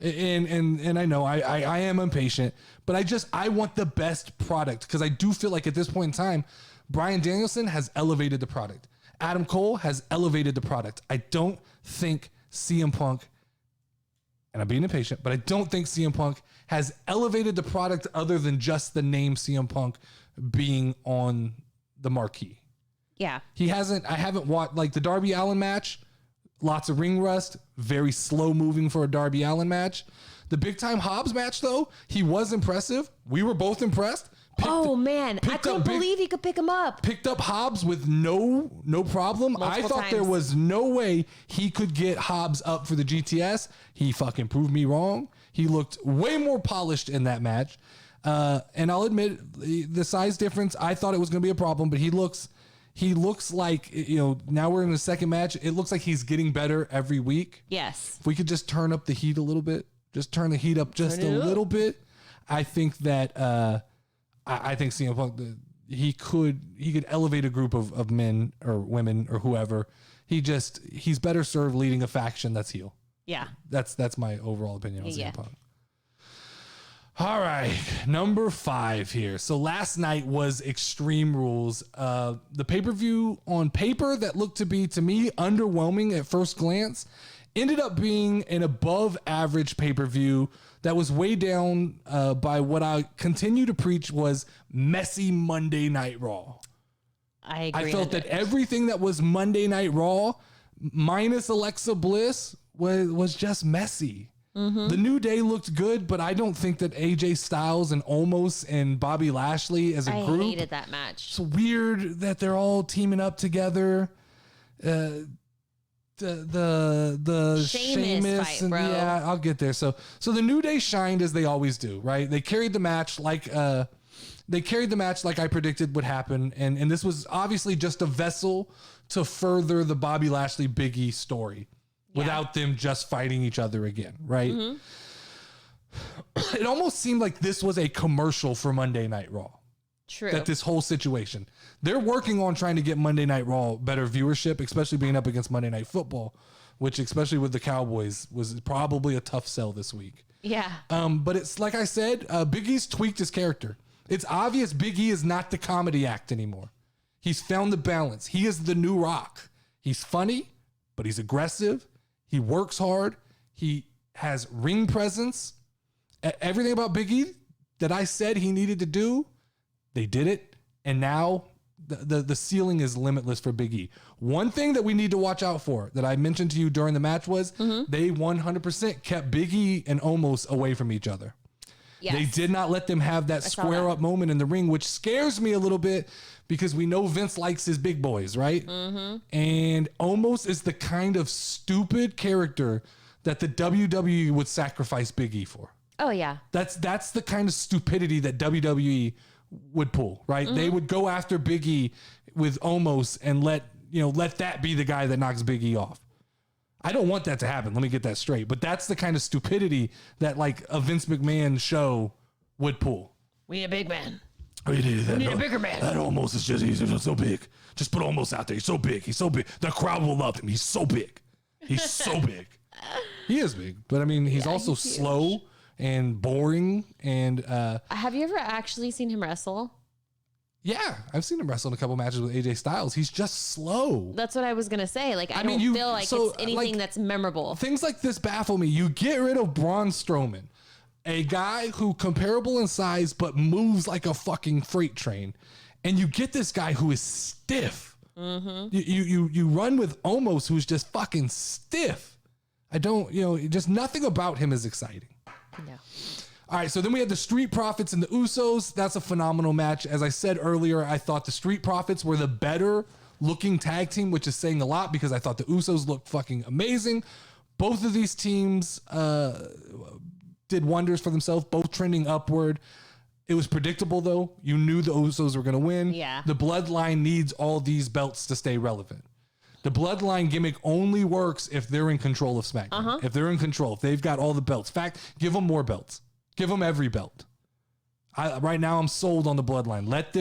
Speaker 2: And I know I am impatient, but I want the best product because I do feel like at this point in time, Bryan Danielson has elevated the product. Adam Cole has elevated the product. I don't think CM Punk, and I'm being impatient, but I don't think CM Punk has elevated the product other than just the name CM Punk being on the marquee.
Speaker 3: Yeah.
Speaker 2: He hasn't, I haven't watched like the Darby Allin match, lots of ring rust, very slow moving for a Darby Allin match. The big time Hobbs match though, he was impressive. We were both impressed.
Speaker 3: Man, I couldn't believe he could pick him up.
Speaker 2: Picked up Hobbs with no problem. I thought there was no way he could get Hobbs up for the GTS. He fucking proved me wrong. He looked way more polished in that match. And I'll admit the size difference, I thought it was going to be a problem, but he looks like, you know, now we're in the second match. It looks like he's getting better every week.
Speaker 3: Yes.
Speaker 2: If we could just turn up the heat a little bit, just turn the heat up just a little bit. I think that, I think CM Punk, he could elevate a group of men or women or whoever. He's better served leading a faction that's heel.
Speaker 3: Yeah.
Speaker 2: That's my overall opinion on CM Punk. All right, number 5 here. So last night was Extreme Rules. The pay-per-view on paper that looked to be, to me, underwhelming at first glance, ended up being an above average pay-per-view that was way down by what I continue to preach was messy Monday Night Raw.
Speaker 3: I agree.
Speaker 2: I felt that everything that was Monday Night Raw, minus Alexa Bliss, was just messy. The New Day looked good, but I don't think that AJ Styles and Omos and Bobby Lashley as a group.
Speaker 3: I hated that match.
Speaker 2: It's weird that they're all teaming up together. The
Speaker 3: Sheamus fight, bro.
Speaker 2: Yeah, I'll get there. So the New Day shined as they always do, right? They carried the match like I predicted would happen, and this was obviously just a vessel to further the Bobby Lashley Big E story without them just fighting each other again, right? It almost seemed like this was a commercial for Monday Night Raw.
Speaker 3: True.
Speaker 2: That this whole situation, they're working on trying to get Monday Night Raw better viewership, especially being up against Monday Night Football, which especially with the Cowboys was probably a tough sell this week.
Speaker 3: Yeah.
Speaker 2: But it's like I said, Big E's tweaked his character. It's obvious Big E is not the comedy act anymore. He's found the balance. He is the new Rock. He's funny, but he's aggressive. He works hard. He has ring presence. Everything about Big E that I said he needed to do, they did it. And now the ceiling is limitless for Big E. One thing that we need to watch out for that I mentioned to you during the match was they 100% kept Big E and Omos away from each other. Yes. They did not let them have that square up moment in the ring, which scares me a little bit because we know Vince likes his big boys, right? And Omos is the kind of stupid character that the WWE would sacrifice Big E for.
Speaker 3: Oh, yeah.
Speaker 2: That's the kind of stupidity that WWE would pull, right? They would go after Big E with Omos and let that be the guy that knocks Big E off. I don't want that to happen. Let me get that straight. But that's the kind of stupidity that like a Vince McMahon show would pull.
Speaker 3: We need a big man.
Speaker 2: We need
Speaker 3: a bigger man.
Speaker 2: That Omos is he's so big. Just put Omos out there. He's so big. He's so big. The crowd will love him. He's so big. He's so big. He is big. But I mean, he's also slow and boring. And
Speaker 3: have you ever actually seen him wrestle?
Speaker 2: Yeah, I've seen him wrestle in a couple matches with AJ Styles. He's just slow.
Speaker 3: That's what I was going to say. Like, I don't feel like it's anything that's memorable.
Speaker 2: Things like this baffle me. You get rid of Braun Strowman, a guy who comparable in size but moves like a fucking freight train, and you get this guy who is stiff. You run with Omos, who's just fucking stiff. Just nothing about him is exciting.
Speaker 3: No.
Speaker 2: All right, so then we had the Street Profits and the Usos. That's a phenomenal match. As I said earlier, I thought the Street Profits were the better looking tag team, which is saying a lot because I thought the Usos looked fucking amazing. Both of these teams did wonders for themselves, both trending upward. It was predictable, though. You knew the Usos were going to win.
Speaker 3: Yeah.
Speaker 2: The Bloodline needs all these belts to stay relevant. The Bloodline gimmick only works if they're in control of SmackDown. If they're in control, if they've got all the belts. In fact, give them more belts. Give them every belt. Right now, I'm sold on the Bloodline. Let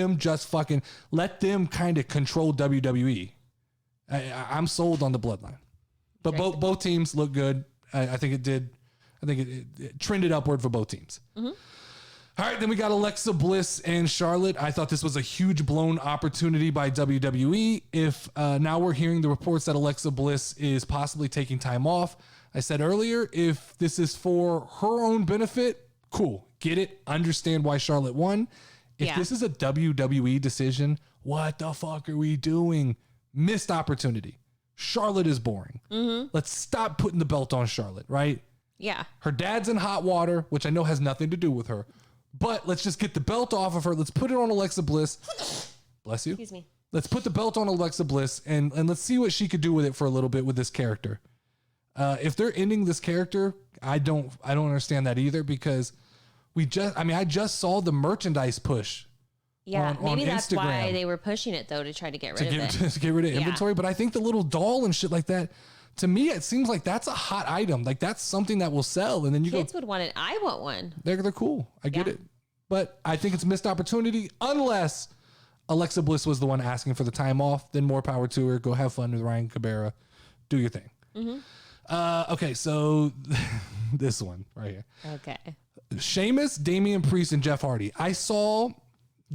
Speaker 2: them kind of control WWE. I'm sold on the Bloodline. But both teams look good. I think it did. I think it trended upward for both teams. All right, then we got Alexa Bliss and Charlotte. I thought this was a huge blown opportunity by WWE. If now we're hearing the reports that Alexa Bliss is possibly taking time off. I said earlier, if this is for her own benefit, cool. Get it. Understand why Charlotte won. If this is a WWE decision, what the fuck are we doing? Missed opportunity. Charlotte is boring. Let's stop putting the belt on Charlotte, right?
Speaker 3: Yeah.
Speaker 2: Her dad's in hot water, which I know has nothing to do with her. But let's just get the belt off of her. Let's put it on Alexa Bliss. Bless you.
Speaker 3: Excuse me.
Speaker 2: Let's put the belt on Alexa Bliss and let's see what she could do with it for a little bit with this character. If they're ending this character, I don't understand that either because I just saw the merchandise push.
Speaker 3: Yeah, maybe
Speaker 2: on
Speaker 3: that's
Speaker 2: Instagram
Speaker 3: why they were pushing it though, to try to get rid of it.
Speaker 2: To get rid of inventory. But I think the little doll and shit like that, to me, it seems like that's a hot item. Like that's something that will sell. And then
Speaker 3: Kids would want it. I want one.
Speaker 2: They're cool. I get it. But I think it's a missed opportunity unless Alexa Bliss was the one asking for the time off. Then more power to her. Go have fun with Ryan Cabrera. Do your thing. Okay, so this one right here. Okay. Sheamus, Damian Priest, and Jeff Hardy. I saw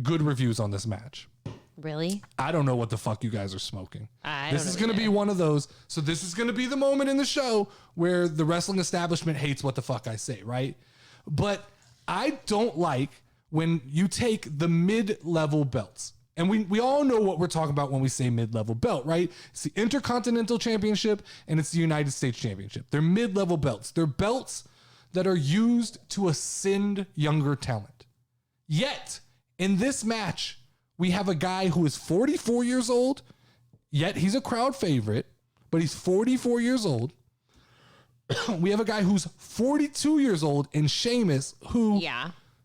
Speaker 2: good reviews on this match.
Speaker 3: Really?
Speaker 2: I don't know what the fuck you guys are smoking.
Speaker 3: This
Speaker 2: is going to be one of those. So this is going to be the moment in the show where the wrestling establishment hates what the fuck I say, right? But I don't like when you take the mid-level belts. And we all know what we're talking about when we say mid-level belt, right? It's the Intercontinental Championship and it's the United States Championship. They're mid-level belts. They're belts that are used to ascend younger talent. Yet, in this match, we have a guy who is 44 years old, yet he's a crowd favorite, but he's 44 years old. We have a guy who's 42 years old in Sheamus, who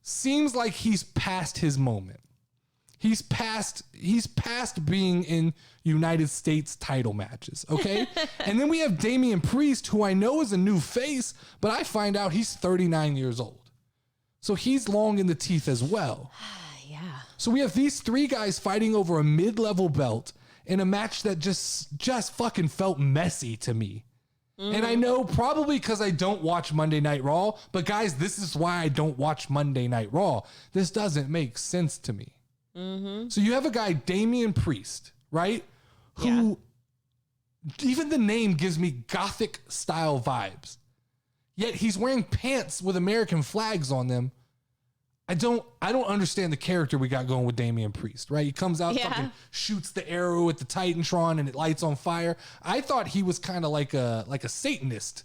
Speaker 2: seems like he's past his moment. He's past being in United States title matches, okay? And then we have Damian Priest, who I know is a new face, but I find out he's 39 years old. So he's long in the teeth as well. So we have these three guys fighting over a mid-level belt in a match that just fucking felt messy to me. And I know probably because I don't watch Monday Night Raw, but guys, this is why I don't watch Monday Night Raw. This doesn't make sense to me. So you have a guy, Damian Priest, right? Who Even the name gives me Gothic style vibes. Yet he's wearing pants with American flags on them. I don't understand the character we got going with Damian Priest, right? He comes out, fucking shoots the arrow at the Titantron and it lights on fire. I thought he was kind of like a Satanist.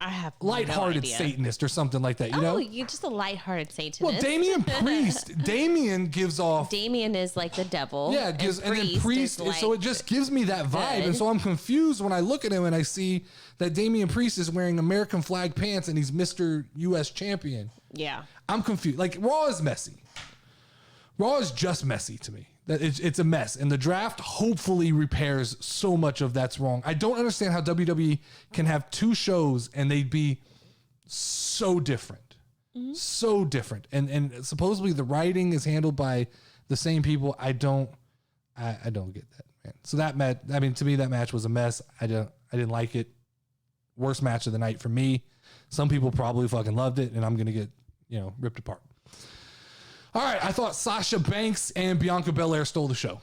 Speaker 3: I have
Speaker 2: lighthearted Satanist or something like that, you know?
Speaker 3: You're just a lighthearted Satanist.
Speaker 2: Well, Damian Priest, Damian gives off.
Speaker 3: Damien is like the devil.
Speaker 2: Yeah, and then Priest, like, so it just gives me that vibe. Good. And so I'm confused when I look at him and I see that Damian Priest is wearing American flag pants and he's Mr. US champion.
Speaker 3: Yeah.
Speaker 2: I'm confused. Like, Raw is messy. Raw is just messy to me. That it's a mess. And the draft hopefully repairs so much of that's wrong. I don't understand how WWE can have two shows and they'd be so different. Mm-hmm. So different. And supposedly the writing is handled by the same people. I don't get that, man. So that match, I mean, to me, that match was a mess. I didn't like it. Worst match of the night for me. Some people probably fucking loved it, and I'm gonna get, ripped apart. All right, I thought Sasha Banks and Bianca Belair stole the show.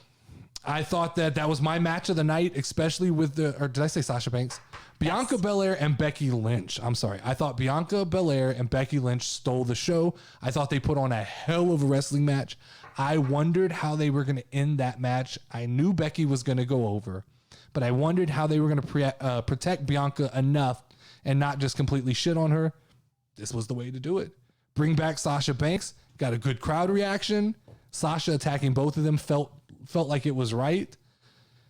Speaker 2: I thought that was my match of the night, especially with or did I say Sasha Banks? Bianca Belair and Becky Lynch. I'm sorry. I thought Bianca Belair and Becky Lynch stole the show. I thought they put on a hell of a wrestling match. I wondered how they were going to end that match. I knew Becky was going to go over, but I wondered how they were going to protect Bianca enough and not just completely shit on her. This was the way to do it. Bring back Sasha Banks. Got a good crowd reaction. Sasha attacking both of them felt like it was right.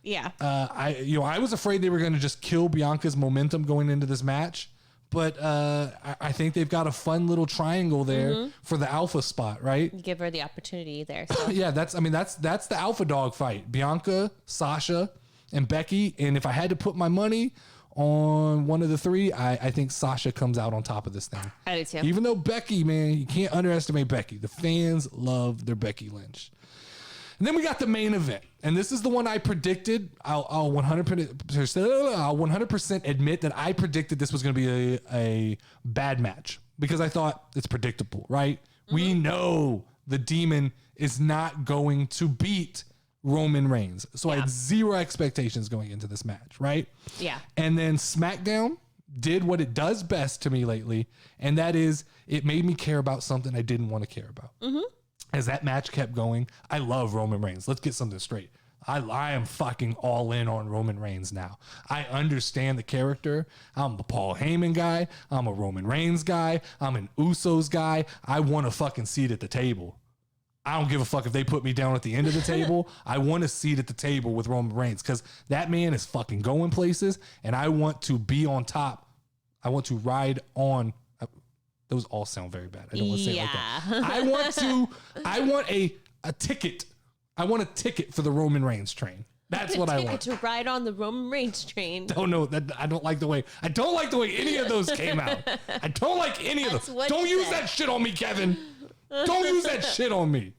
Speaker 3: Yeah.
Speaker 2: I was afraid they were going to just kill Bianca's momentum going into this match, but I think they've got a fun little triangle there for the alpha spot, right?
Speaker 3: You give her the opportunity there. So.
Speaker 2: Yeah, that's the alpha dog fight. Bianca, Sasha, and Becky. And if I had to put my money on one of the three, I think Sasha comes out on top of this thing.
Speaker 3: I do too.
Speaker 2: Even though Becky, man, you can't underestimate Becky. The fans love their Becky Lynch. And then we got the main event. And this is the one I predicted. I'll 100% admit that I predicted this was going to be a bad match because I thought it's predictable, right? Mm-hmm. We know the Demon is not going to beat Roman Reigns. So I had zero expectations going into this match, right?
Speaker 3: Yeah.
Speaker 2: And then SmackDown did what it does best to me lately, and that is it made me care about something I didn't want to care about. Mm-hmm. As that match kept going, I love Roman Reigns. Let's get something straight. I am fucking all in on Roman Reigns now. I understand the character. I'm a Paul Heyman guy. I'm a Roman Reigns guy. I'm an Usos guy. I want a fucking seat at the table. I don't give a fuck if they put me down at the end of the table. I want a seat at the table with Roman Reigns because that man is fucking going places, and I want to be on top. I want to ride on. Those all sound very bad. I don't want to say it like that. I want a ticket. I want a ticket for the Roman Reigns train. That's what I want.
Speaker 3: To ride on the Roman Reigns train.
Speaker 2: Don't know that. I don't like the way any of those came out. I don't like any of them. Don't use that shit on me, Kevin. Don't use that shit on me.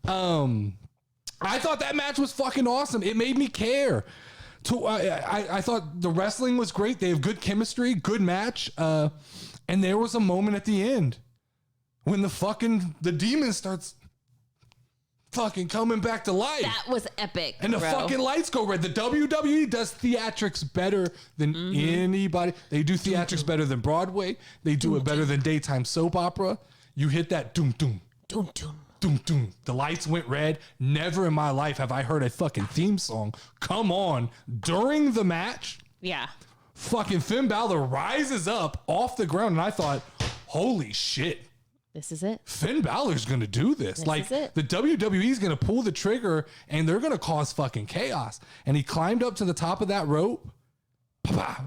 Speaker 2: I thought that match was fucking awesome. It made me care. I thought the wrestling was great. They have good chemistry, good match. And there was a moment at the end when the Demon starts fucking coming back to life.
Speaker 3: That was epic.
Speaker 2: And the fucking lights go red. The WWE does theatrics better than anybody. They do theatrics better than Broadway. They do it better than daytime soap opera. You hit that doom doom.
Speaker 3: Doom doom.
Speaker 2: Doom doom. The lights went red. Never in my life have I heard a fucking theme song come on during the match.
Speaker 3: Yeah.
Speaker 2: Fucking Finn Balor rises up off the ground, and I thought, holy shit.
Speaker 3: This is it.
Speaker 2: Finn Balor's going to do this. The WWE is going to pull the trigger, and they're going to cause fucking chaos. And he climbed up to the top of that rope.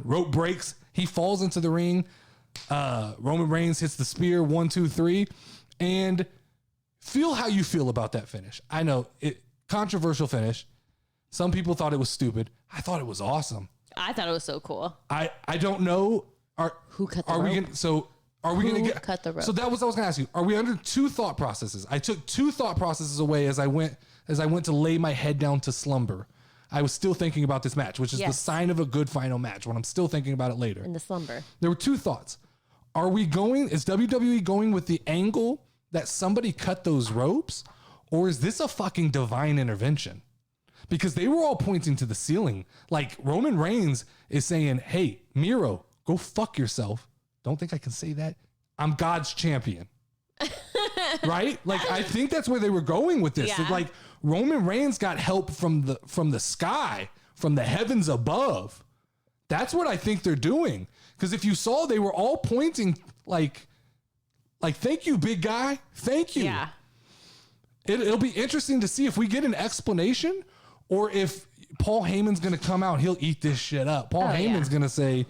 Speaker 2: Rope breaks. He falls into the ring. Roman Reigns hits the spear, 1, 2, 3, and feel how you feel about that finish. I know controversial finish. Some people thought it was stupid. I thought it was awesome.
Speaker 3: I thought it was so cool.
Speaker 2: I don't know.
Speaker 3: Who cut the rope?
Speaker 2: Are we going to
Speaker 3: cut the rope?
Speaker 2: So that was I was going to ask you. Are we under two thought processes? I took two thought processes away as I went to lay my head down to slumber. I was still thinking about this match, which is the sign of a good final match when I'm still thinking about it later.
Speaker 3: In the slumber.
Speaker 2: There were two thoughts. Is WWE going with the angle that somebody cut those ropes, or is this a fucking divine intervention? because they were all pointing to the ceiling. Like Roman Reigns is saying, hey, Miro, go fuck yourself. Don't think I can say that. I'm God's champion. Right? Like, I think that's where they were going with this.
Speaker 3: Yeah.
Speaker 2: Like Roman Reigns got help from the sky, from the heavens above. That's what I think they're doing. Because if you saw, they were all pointing like, thank you, big guy. Thank you.
Speaker 3: Yeah.
Speaker 2: It'll be interesting to see if we get an explanation or if Paul Heyman's going to come out. He'll eat this shit up. Paul Heyman's going to say,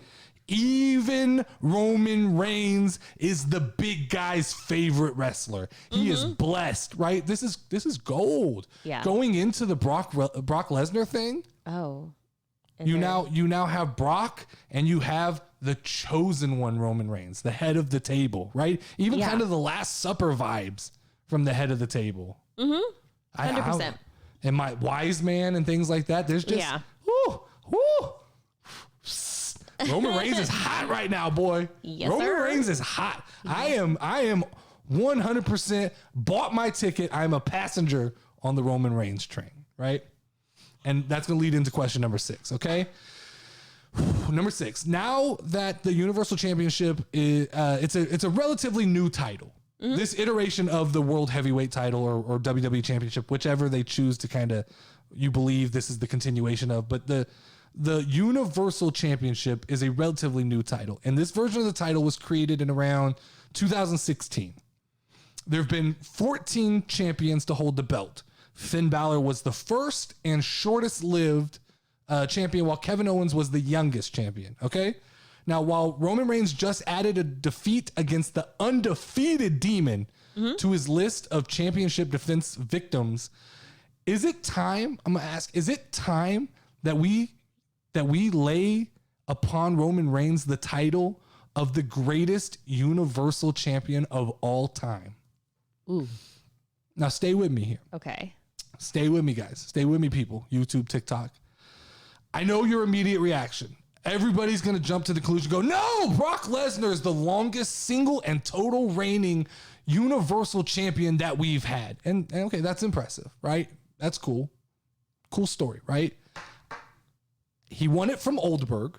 Speaker 2: even Roman Reigns is the big guy's favorite wrestler. He is blessed, right? This is gold.
Speaker 3: Yeah.
Speaker 2: Going into the Brock Lesnar thing.
Speaker 3: Oh.
Speaker 2: You now have Brock and you have the chosen one, Roman Reigns, the head of the table, right? Even kind of the Last Supper vibes from the head of the table.
Speaker 3: 100%.
Speaker 2: And my wise man and things like that. There's just, Roman Reigns is hot right now, boy.
Speaker 3: Yes,
Speaker 2: Roman
Speaker 3: sir.
Speaker 2: Reigns is hot. I am 100% bought my ticket. I'm a passenger on the Roman Reigns train, right? And that's going to lead into question number 6, okay? Number 6. Now that the Universal Championship is it's a relatively new title. This iteration of the World Heavyweight title or WWE Championship, whichever they choose to kind of, you believe this is the continuation of, but the Universal Championship is a relatively new title. And this version of the title was created in around 2016. There have been 14 champions to hold the belt. Finn Balor was the first and shortest lived champion, while Kevin Owens was the youngest champion. Okay. Now, while Roman Reigns just added a defeat against the undefeated Demon to his list of championship defense victims, is it time? I'm going to ask, is it time that we lay upon Roman Reigns the title of the greatest universal champion of all time?
Speaker 3: Ooh.
Speaker 2: Now, stay with me here.
Speaker 3: Okay.
Speaker 2: Stay with me, guys. Stay with me, people. YouTube, TikTok. I know your immediate reaction. Everybody's going to jump to the conclusion, go, no, Brock Lesnar is the longest single and total reigning universal champion that we've had. And okay, that's impressive, right? That's cool. Cool story, right? He won it from Oldberg.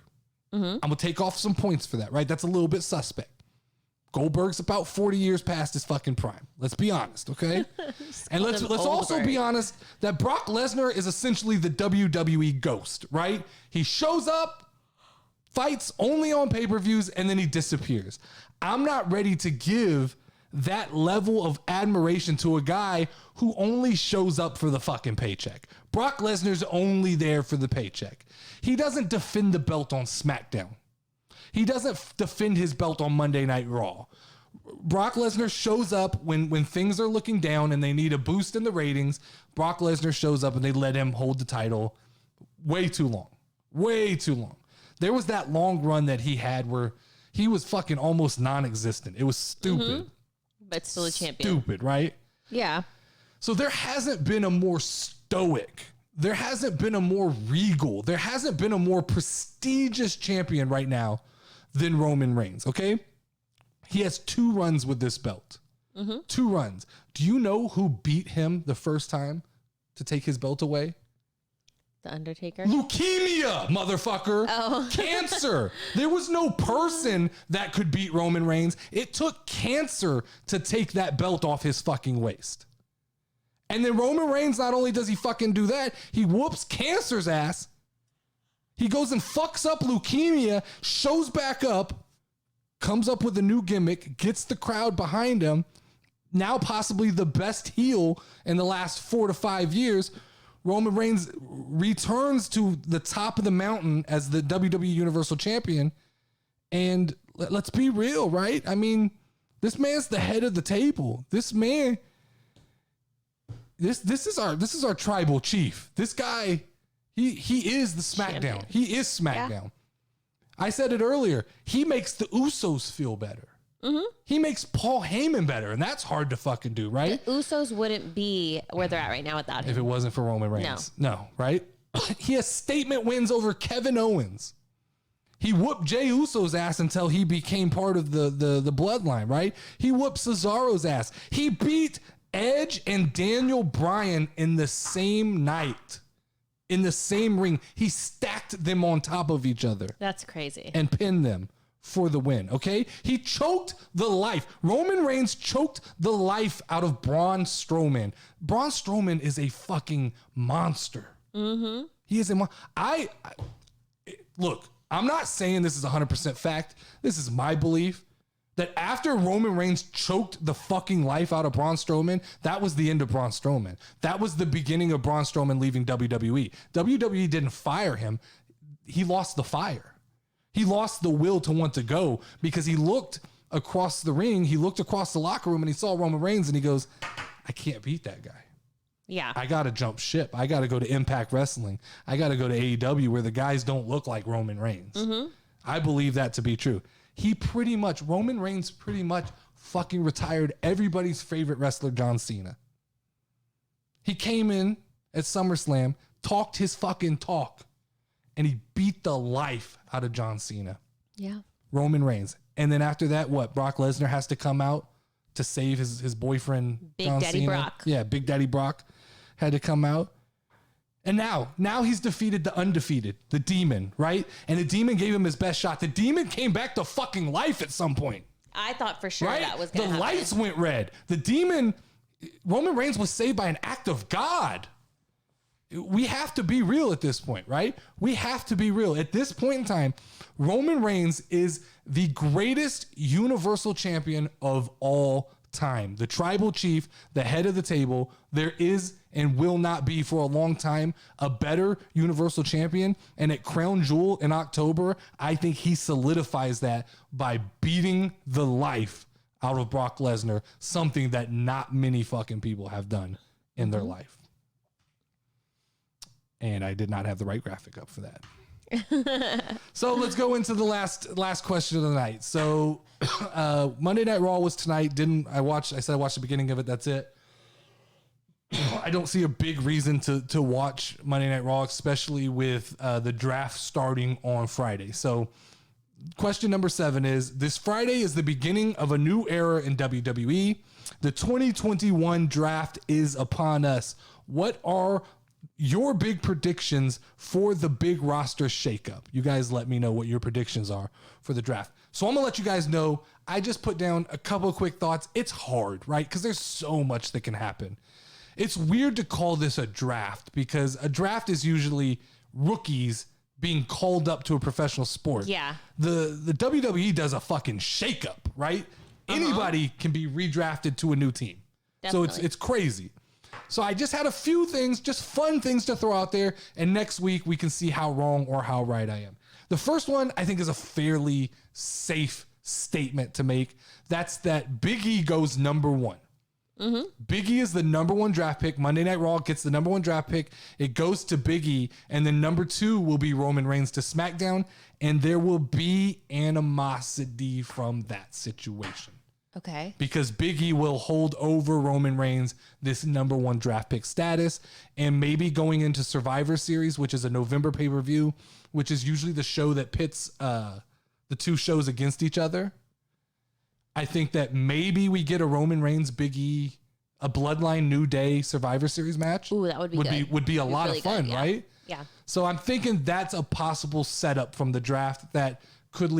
Speaker 2: I'm going to take off some points for that, right? That's a little bit suspect. Goldberg's about 40 years past his fucking prime. Let's be honest, okay? And let's also be honest that Brock Lesnar is essentially the WWE ghost, right? He shows up, fights only on pay-per-views, and then he disappears. I'm not ready to give that level of admiration to a guy who only shows up for the fucking paycheck. Brock Lesnar's only there for the paycheck. He doesn't defend the belt on SmackDown. He doesn't defend his belt on Monday Night Raw. Brock Lesnar shows up when things are looking down and they need a boost in the ratings. Brock Lesnar shows up and they let him hold the title way too long. Way too long. There was that long run that he had where he was fucking almost non-existent. It was stupid.
Speaker 3: But still a champion.
Speaker 2: Stupid, right?
Speaker 3: Yeah.
Speaker 2: So there hasn't been a more stoic, there hasn't been a more regal, there hasn't been a more prestigious champion right now than Roman Reigns, okay? He has 2 runs with this belt. 2 runs. Do you know who beat him the first time to take his belt away?
Speaker 3: The Undertaker.
Speaker 2: Leukemia, motherfucker.
Speaker 3: Oh.
Speaker 2: Cancer. There was no person that could beat Roman Reigns. It took cancer to take that belt off his fucking waist. And then Roman Reigns, not only does he fucking do that, he whoops cancer's ass. He goes and fucks up leukemia, shows back up, comes up with a new gimmick, gets the crowd behind him. Now possibly the best heel in the last 4 to 5 years. Roman Reigns returns to the top of the mountain as the WWE Universal Champion. And let's be real, right? I mean, this man's the head of the table. This man, this is our tribal chief. This guy, he is the SmackDown.
Speaker 3: Champion.
Speaker 2: He is SmackDown. Yeah. I said it earlier. He makes the Usos feel better. He makes Paul Heyman better, and that's hard to fucking do, right?
Speaker 3: The Usos wouldn't be where they're at right now without him.
Speaker 2: If it wasn't for Roman Reigns. No, right? He has statement wins over Kevin Owens. He whooped Jey Uso's ass until he became part of the bloodline, right? He whooped Cesaro's ass. He beat Edge and Daniel Bryan in the same night. in the same ring. He stacked them on top of each other.
Speaker 3: That's crazy.
Speaker 2: And pinned them for the win, okay? He choked the life. Roman Reigns choked the life out of Braun Strowman. Braun Strowman is a fucking monster. Mm-hmm. He is a look, I'm not saying this is 100% fact. This is my belief that after Roman Reigns choked the fucking life out of Braun Strowman, that was the end of Braun Strowman. That was the beginning of Braun Strowman leaving WWE. WWE didn't fire him. He lost the fire. He lost the will to want to go because he looked across the ring, he looked across the locker room, and he saw Roman Reigns, and he goes, I can't beat that guy.
Speaker 3: Yeah.
Speaker 2: I got to jump ship. I got to go to Impact Wrestling. I got to go to AEW where the guys don't look like Roman Reigns. Mm-hmm. I believe that to be true. Roman Reigns pretty much fucking retired everybody's favorite wrestler, John Cena. He came in at SummerSlam, talked his fucking talk, and he beat the life out of John Cena.
Speaker 3: Yeah.
Speaker 2: Roman Reigns. And then after that, what? Brock Lesnar has to come out to save his boyfriend,
Speaker 3: Big
Speaker 2: John
Speaker 3: Daddy
Speaker 2: Cena.
Speaker 3: Brock.
Speaker 2: Yeah, Big Daddy Brock had to come out. And now he's defeated the undefeated, the Demon, right? And the Demon gave him his best shot. The Demon came back to fucking life at some point.
Speaker 3: I thought for sure
Speaker 2: right?
Speaker 3: that was going to happen.
Speaker 2: The lights went red. The Demon, Roman Reigns was saved by an act of God. We have to be real at this point, right? We have to be real. At this point in time, Roman Reigns is the greatest universal champion of all time. The tribal chief, the head of the table. There is and will not be for a long time a better universal champion. And at Crown Jewel in October, I think he solidifies that by beating the life out of Brock Lesnar, something that not many fucking people have done in their life. And I did not have the right graphic up for that. So let's go into the last question of the night. So Monday Night Raw was tonight. I said I watched the beginning of it. That's it. I don't see a big reason to watch Monday Night Raw, especially with the draft starting on Friday. So question number 7 is, this Friday is the beginning of a new era in WWE. The 2021 draft is upon us. What are your big predictions for the big roster shakeup? You guys let me know what your predictions are for the draft. So I'm going to let you guys know. I just put down a couple of quick thoughts. It's hard, right? Because there's so much that can happen. It's weird to call this a draft because a draft is usually rookies being called up to a professional sport.
Speaker 3: Yeah.
Speaker 2: The WWE does a fucking shakeup, right? Anybody can be redrafted to a new team.
Speaker 3: Definitely.
Speaker 2: So it's crazy. So I just had a few things, just fun things to throw out there. And next week we can see how wrong or how right I am. The first one I think is a fairly safe statement to make. That's that Big E goes number 1. Mm-hmm. Big E is the number 1 draft pick. Monday Night Raw gets the number 1 draft pick. It goes to Big E. And then number 2 will be Roman Reigns to SmackDown. And there will be animosity from that situation.
Speaker 3: Okay.
Speaker 2: Because Big E will hold over Roman Reigns this number 1 draft pick status, and maybe going into Survivor Series, which is a November pay-per-view, which is usually the show that pits the two shows against each other. I think that maybe we get a Roman Reigns Big E, a Bloodline New Day Survivor Series match.
Speaker 3: Ooh, that would be good.
Speaker 2: Would be a lot
Speaker 3: really
Speaker 2: of fun,
Speaker 3: good, yeah.
Speaker 2: right?
Speaker 3: Yeah.
Speaker 2: So I'm thinking that's a possible setup from the draft that could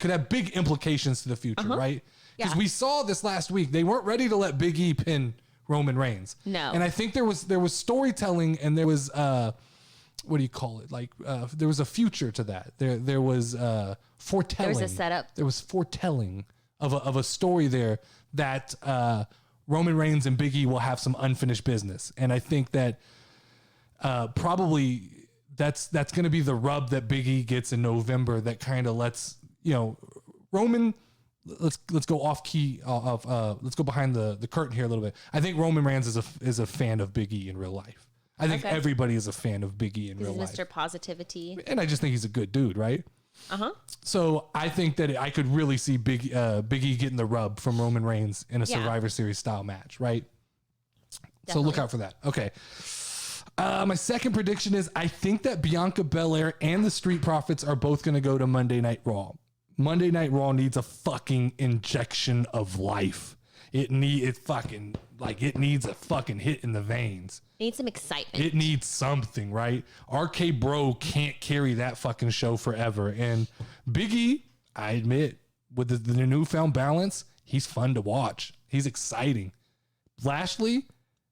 Speaker 2: have big implications to the future, right? Because we saw this last week. They weren't ready to let Big E pin Roman Reigns. No. And I think there was storytelling and there was what do you call it? Like there was a future to that. There was foretelling.
Speaker 3: There was a setup.
Speaker 2: There was foretelling of a story there that Roman Reigns and Big E will have some unfinished business. And I think that probably that's going to be the rub that Big E gets in November that kind of lets, Roman. Let's go off key of let's go behind the curtain here a little bit. I think Roman Reigns is a fan of Big E in real life. I think everybody is a fan of Big E in real life.
Speaker 3: Mr. Positivity.
Speaker 2: And I just think he's a good dude, right?
Speaker 3: Uh-huh.
Speaker 2: So I think that I could really see Big E getting the rub from Roman Reigns in a Survivor Series style match, right? Definitely. So look out for that. Okay. My second prediction is I think that Bianca Belair and the Street Profits are both going to go to Monday Night Raw. Monday Night Raw needs a fucking injection of life. It needs a fucking hit in the veins.
Speaker 3: Needs some excitement.
Speaker 2: It needs something, right? RK Bro can't carry that fucking show forever. And Big E, I admit, with the newfound balance, he's fun to watch. He's exciting. Lashley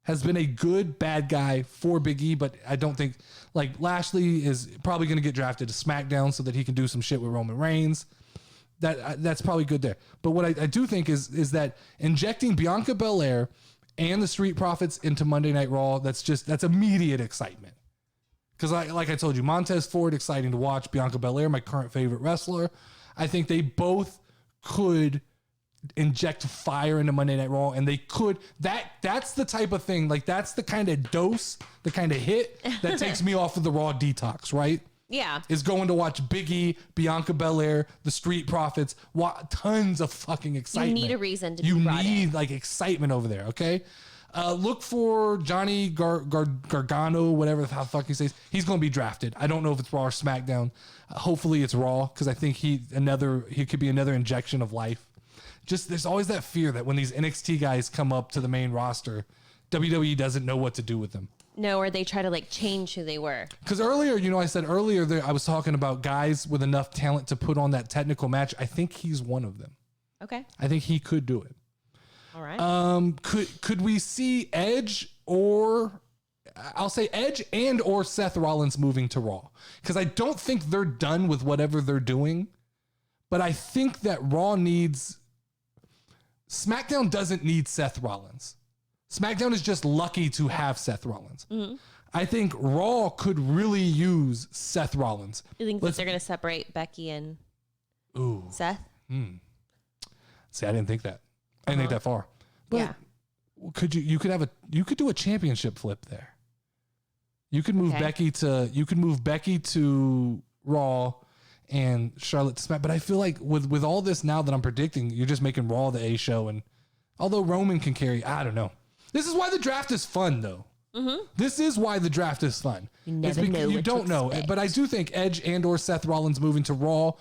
Speaker 2: has been a good bad guy for Big E, but I don't think Lashley is probably going to get drafted to SmackDown so that he can do some shit with Roman Reigns. That's probably good there. But what I do think is that injecting Bianca Belair and the Street Profits into Monday Night Raw, that's immediate excitement. Because like I told you, Montez Ford, exciting to watch. Bianca Belair, my current favorite wrestler. I think they both could inject fire into Monday Night Raw, and they could. That's the type of thing. That's the kind of dose, the kind of hit that takes me off of the Raw detox, right?
Speaker 3: Yeah.
Speaker 2: Is going to watch Big E, Bianca Belair, the Street Profits, tons of fucking excitement.
Speaker 3: You need a reason to be brought in.
Speaker 2: You need excitement over there, okay? Look for Johnny Gargano, whatever the fuck he says. He's going to be drafted. I don't know if it's Raw or SmackDown. Hopefully it's Raw, because I think he could be another injection of life. Just there's always that fear that when these NXT guys come up to the main roster, WWE doesn't know what to do with them.
Speaker 3: No, or they try to change who they were.
Speaker 2: Because earlier, I said earlier that I was talking about guys with enough talent to put on that technical match. I think he's one of them.
Speaker 3: Okay.
Speaker 2: I think he could do it.
Speaker 3: All right.
Speaker 2: Could we see Edge or Seth Rollins moving to Raw? Because I don't think they're done with whatever they're doing, but I think that SmackDown doesn't need Seth Rollins. SmackDown is just lucky to have Seth Rollins. Mm-hmm. I think Raw could really use Seth Rollins.
Speaker 3: You think that they're going to separate Becky and Seth?
Speaker 2: See, I didn't think that. I didn't think that far. But
Speaker 3: yeah.
Speaker 2: You could do a championship flip there. You could move Becky to Raw and Charlotte to Smack. But I feel like with all this now that I'm predicting, you're just making Raw the A show. And although Roman can carry, I don't know. This is why the draft is fun, though. Mm-hmm. This is why the draft is fun.
Speaker 3: You never know. You don't know.
Speaker 2: But I do think Edge and/or Seth Rollins moving to Raw.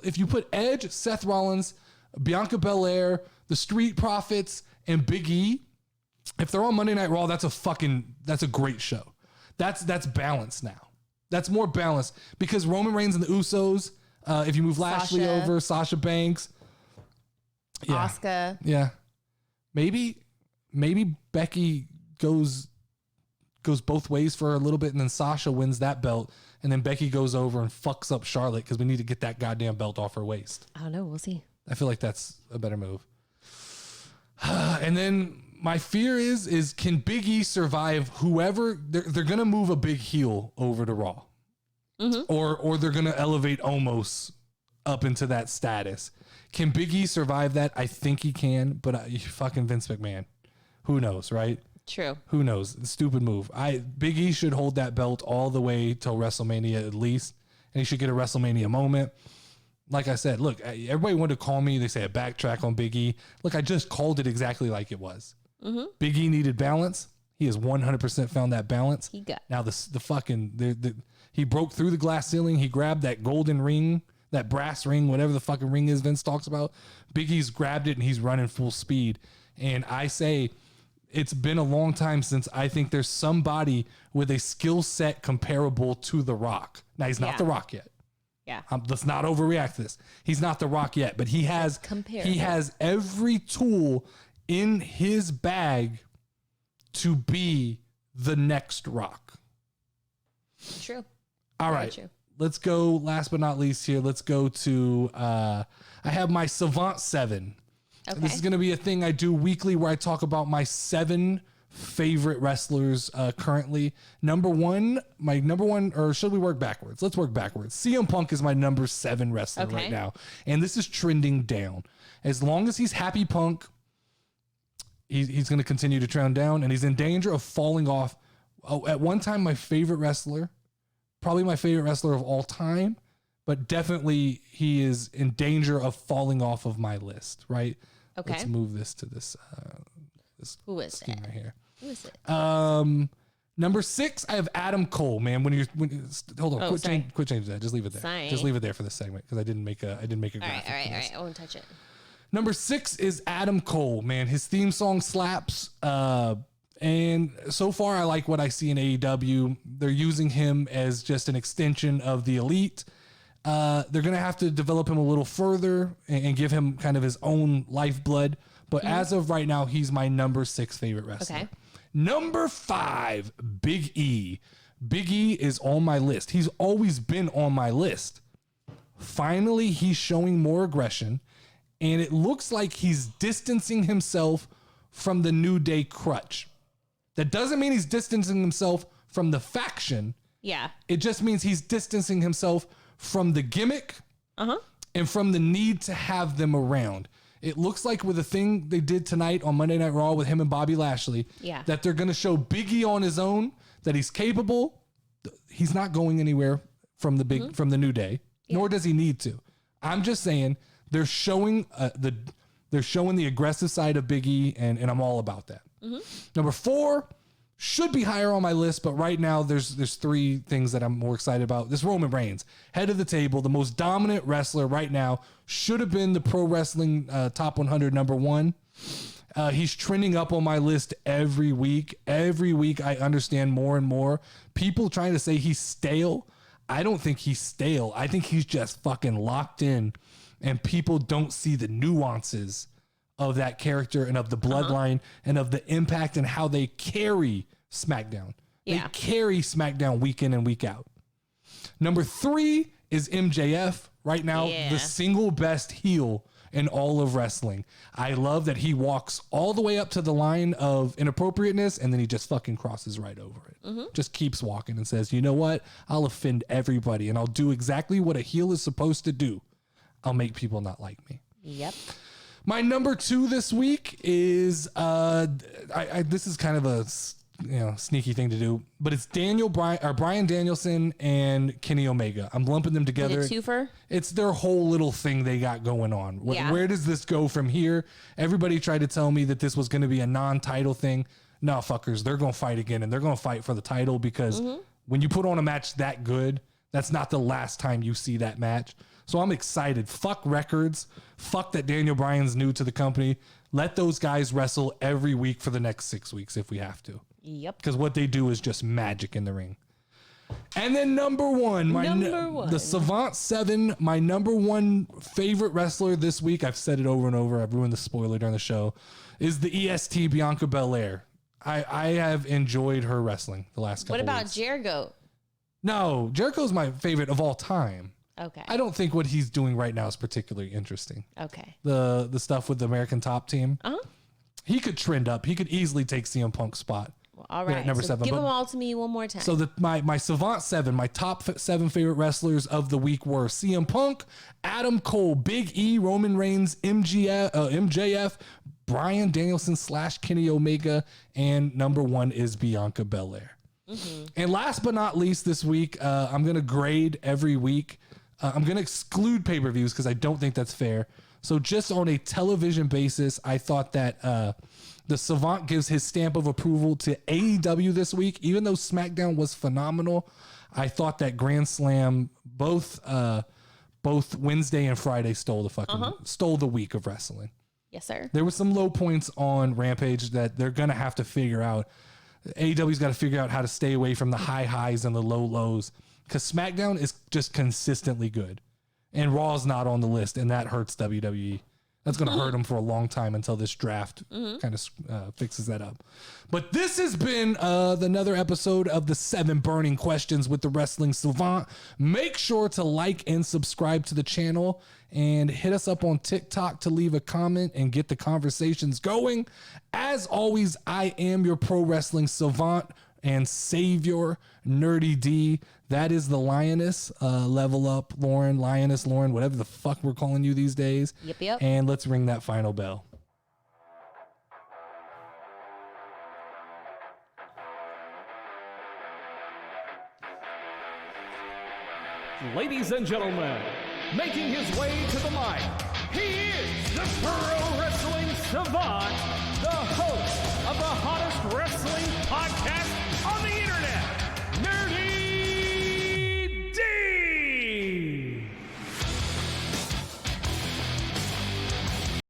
Speaker 2: If you put Edge, Seth Rollins, Bianca Belair, the Street Profits, and Big E, if they're on Monday Night Raw, that's a great show. That's balanced now. That's more balanced because Roman Reigns and the Usos. If you move Lashley over, Sasha Banks,
Speaker 3: Asuka,
Speaker 2: maybe Becky goes both ways for a little bit, and then Sasha wins that belt, and then Becky goes over and fucks up Charlotte because we need to get that goddamn belt off her waist.
Speaker 3: I don't know. We'll see.
Speaker 2: I feel like that's a better move. And then my fear is can Big E survive whoever they're gonna move a big heel over to Raw, or they're gonna elevate Omos up into that status. Can Big E survive that? I think he can, but fucking Vince McMahon, who knows, right?
Speaker 3: True.
Speaker 2: Who knows? Stupid move. Big E should hold that belt all the way till WrestleMania at least, and he should get a WrestleMania moment. Like I said, look, everybody wanted to call me. They say a backtrack on Big E. Look, I just called it exactly like it was. Mm-hmm. Big E needed balance. He has 100% found that balance.
Speaker 3: He got
Speaker 2: now he broke through the glass ceiling. He grabbed that golden ring, that brass ring, whatever the fucking ring is Vince talks about. Big E's grabbed it and he's running full speed. And I say it's been a long time since I think there's somebody with a skill set comparable to The Rock. Now he's not The Rock yet.
Speaker 3: Yeah.
Speaker 2: Let's not overreact to this. He's not The Rock yet, but he has every tool in his bag to be the next Rock.
Speaker 3: True.
Speaker 2: All right. True. Let's go. Last but not least here, let's go to, I have my Savant 7. Okay. This is going to be a thing I do weekly where I talk about my 7 favorite wrestlers currently. My number one, or should we work backwards? Let's work backwards. CM Punk is my number 7 wrestler right now. And this is trending down. As long as he's happy Punk, he's going to continue to trend down, and he's in danger of falling off. Oh, at one time, my favorite wrestler, probably my favorite wrestler of all time, but definitely he is in danger of falling off of my list, right?
Speaker 3: Okay.
Speaker 2: Let's move this to this
Speaker 3: Who is it?
Speaker 2: Right here.
Speaker 3: Who is it?
Speaker 2: Number 6, I have Adam Cole. Man, hold on, quit changing that. Just leave it there.
Speaker 3: Sorry.
Speaker 2: Just leave it there for this segment because I didn't make a.
Speaker 3: All right. I won't touch it.
Speaker 2: Number 6 is Adam Cole, man. His theme song slaps. And so far, I like what I see in AEW. They're using him as just an extension of the Elite. They're going to have to develop him a little further and give him kind of his own lifeblood. But as of right now, he's my number 6 favorite wrestler.
Speaker 3: Okay.
Speaker 2: Number 5, Big E. Big E is on my list. He's always been on my list. Finally, he's showing more aggression, and it looks like he's distancing himself from the New Day crutch. That doesn't mean he's distancing himself from the faction.
Speaker 3: Yeah.
Speaker 2: It just means he's distancing himself from the gimmick and from the need to have them around. It looks like with the thing they did tonight on Monday Night Raw with him and Bobby Lashley, that they're going to show Big E on his own, that he's capable. He's not going anywhere from the from the New Day, nor does he need to. I'm just saying they're showing the aggressive side of Big E, and I'm all about that. Number 4 should be higher on my list, but right now there's 3 things that I'm more excited about. This Roman Reigns, head of the table, the most dominant wrestler right now, should have been the Pro Wrestling Top 100 number 1. He's trending up on my list every week. Every week I understand more and more. People trying to say he's stale. I don't think he's stale. I think he's just fucking locked in, and people don't see the nuances of that character and of the bloodline and of the impact and how they carry SmackDown. They carry SmackDown week in and week out. Number 3 is MJF. Right now, the single best heel in all of wrestling. I love that he walks all the way up to the line of inappropriateness, and then he just fucking crosses right over it. Just keeps walking and says, you know what? I'll offend everybody, and I'll do exactly what a heel is supposed to do. I'll make people not like me.
Speaker 3: Yep.
Speaker 2: My number 2 this week is this is kind of a sneaky thing to do, but it's Bryan Danielson and Kenny Omega. I'm lumping them together.
Speaker 3: Is it twofer?
Speaker 2: It's their whole little thing they got going on. Where does this go from here? Everybody tried to tell me that this was going to be a non-title thing. No, fuckers, they're going to fight again, and they're going to fight for the title because when you put on a match that good, that's not the last time you see that match. So I'm excited. Fuck records. Fuck that Daniel Bryan's new to the company. Let those guys wrestle every week for the next 6 weeks if we have to.
Speaker 3: Yep.
Speaker 2: Because what they do is just magic in the ring. And then number 1, the Savant 7, my number 1 favorite wrestler this week, I've said it over and over, I've ruined the spoiler during the show, is the EST Bianca Belair. I have enjoyed her wrestling the last couple weeks.
Speaker 3: What about Jericho?
Speaker 2: No, Jericho's my favorite of all time.
Speaker 3: Okay.
Speaker 2: I don't think what he's doing right now is particularly interesting.
Speaker 3: Okay.
Speaker 2: The stuff with the American Top Team. He could trend up. He could easily take CM Punk's spot.
Speaker 3: Well, all right.
Speaker 2: Number
Speaker 3: so
Speaker 2: 7.
Speaker 3: Give them all to me one more time.
Speaker 2: So my Savant 7, my top 7 favorite wrestlers of the week were CM Punk, Adam Cole, Big E, Roman Reigns, MJF, Bryan Danielson / Kenny Omega, and number 1 is Bianca Belair. And last but not least this week, I'm going to grade every week. I'm going to exclude pay-per-views because I don't think that's fair. So just on a television basis, I thought that the Savant gives his stamp of approval to AEW this week. Even though SmackDown was phenomenal, I thought that Grand Slam, both Wednesday and Friday stole the week of wrestling.
Speaker 3: Yes, sir.
Speaker 2: There were some low points on Rampage that they're going to have to figure out. AEW's got to figure out how to stay away from the high highs and the low lows, because SmackDown is just consistently good, and Raw's not on the list, and that hurts WWE. That's going to hurt them for a long time until this draft kind of fixes that up. But this has been another episode of the 7 Burning Questions with the Wrestling Savant. Make sure to like and subscribe to the channel, and hit us up on TikTok to leave a comment and get the conversations going. As always, I am your pro wrestling savant and savior, Nerdy D. That is the Lioness. Level up, Lauren, Lioness, Lauren, whatever the fuck we're calling you these days.
Speaker 3: Yep.
Speaker 2: And let's ring that final bell.
Speaker 1: Ladies and gentlemen, making his way to the mic, he is the Pro Wrestling Savant, the host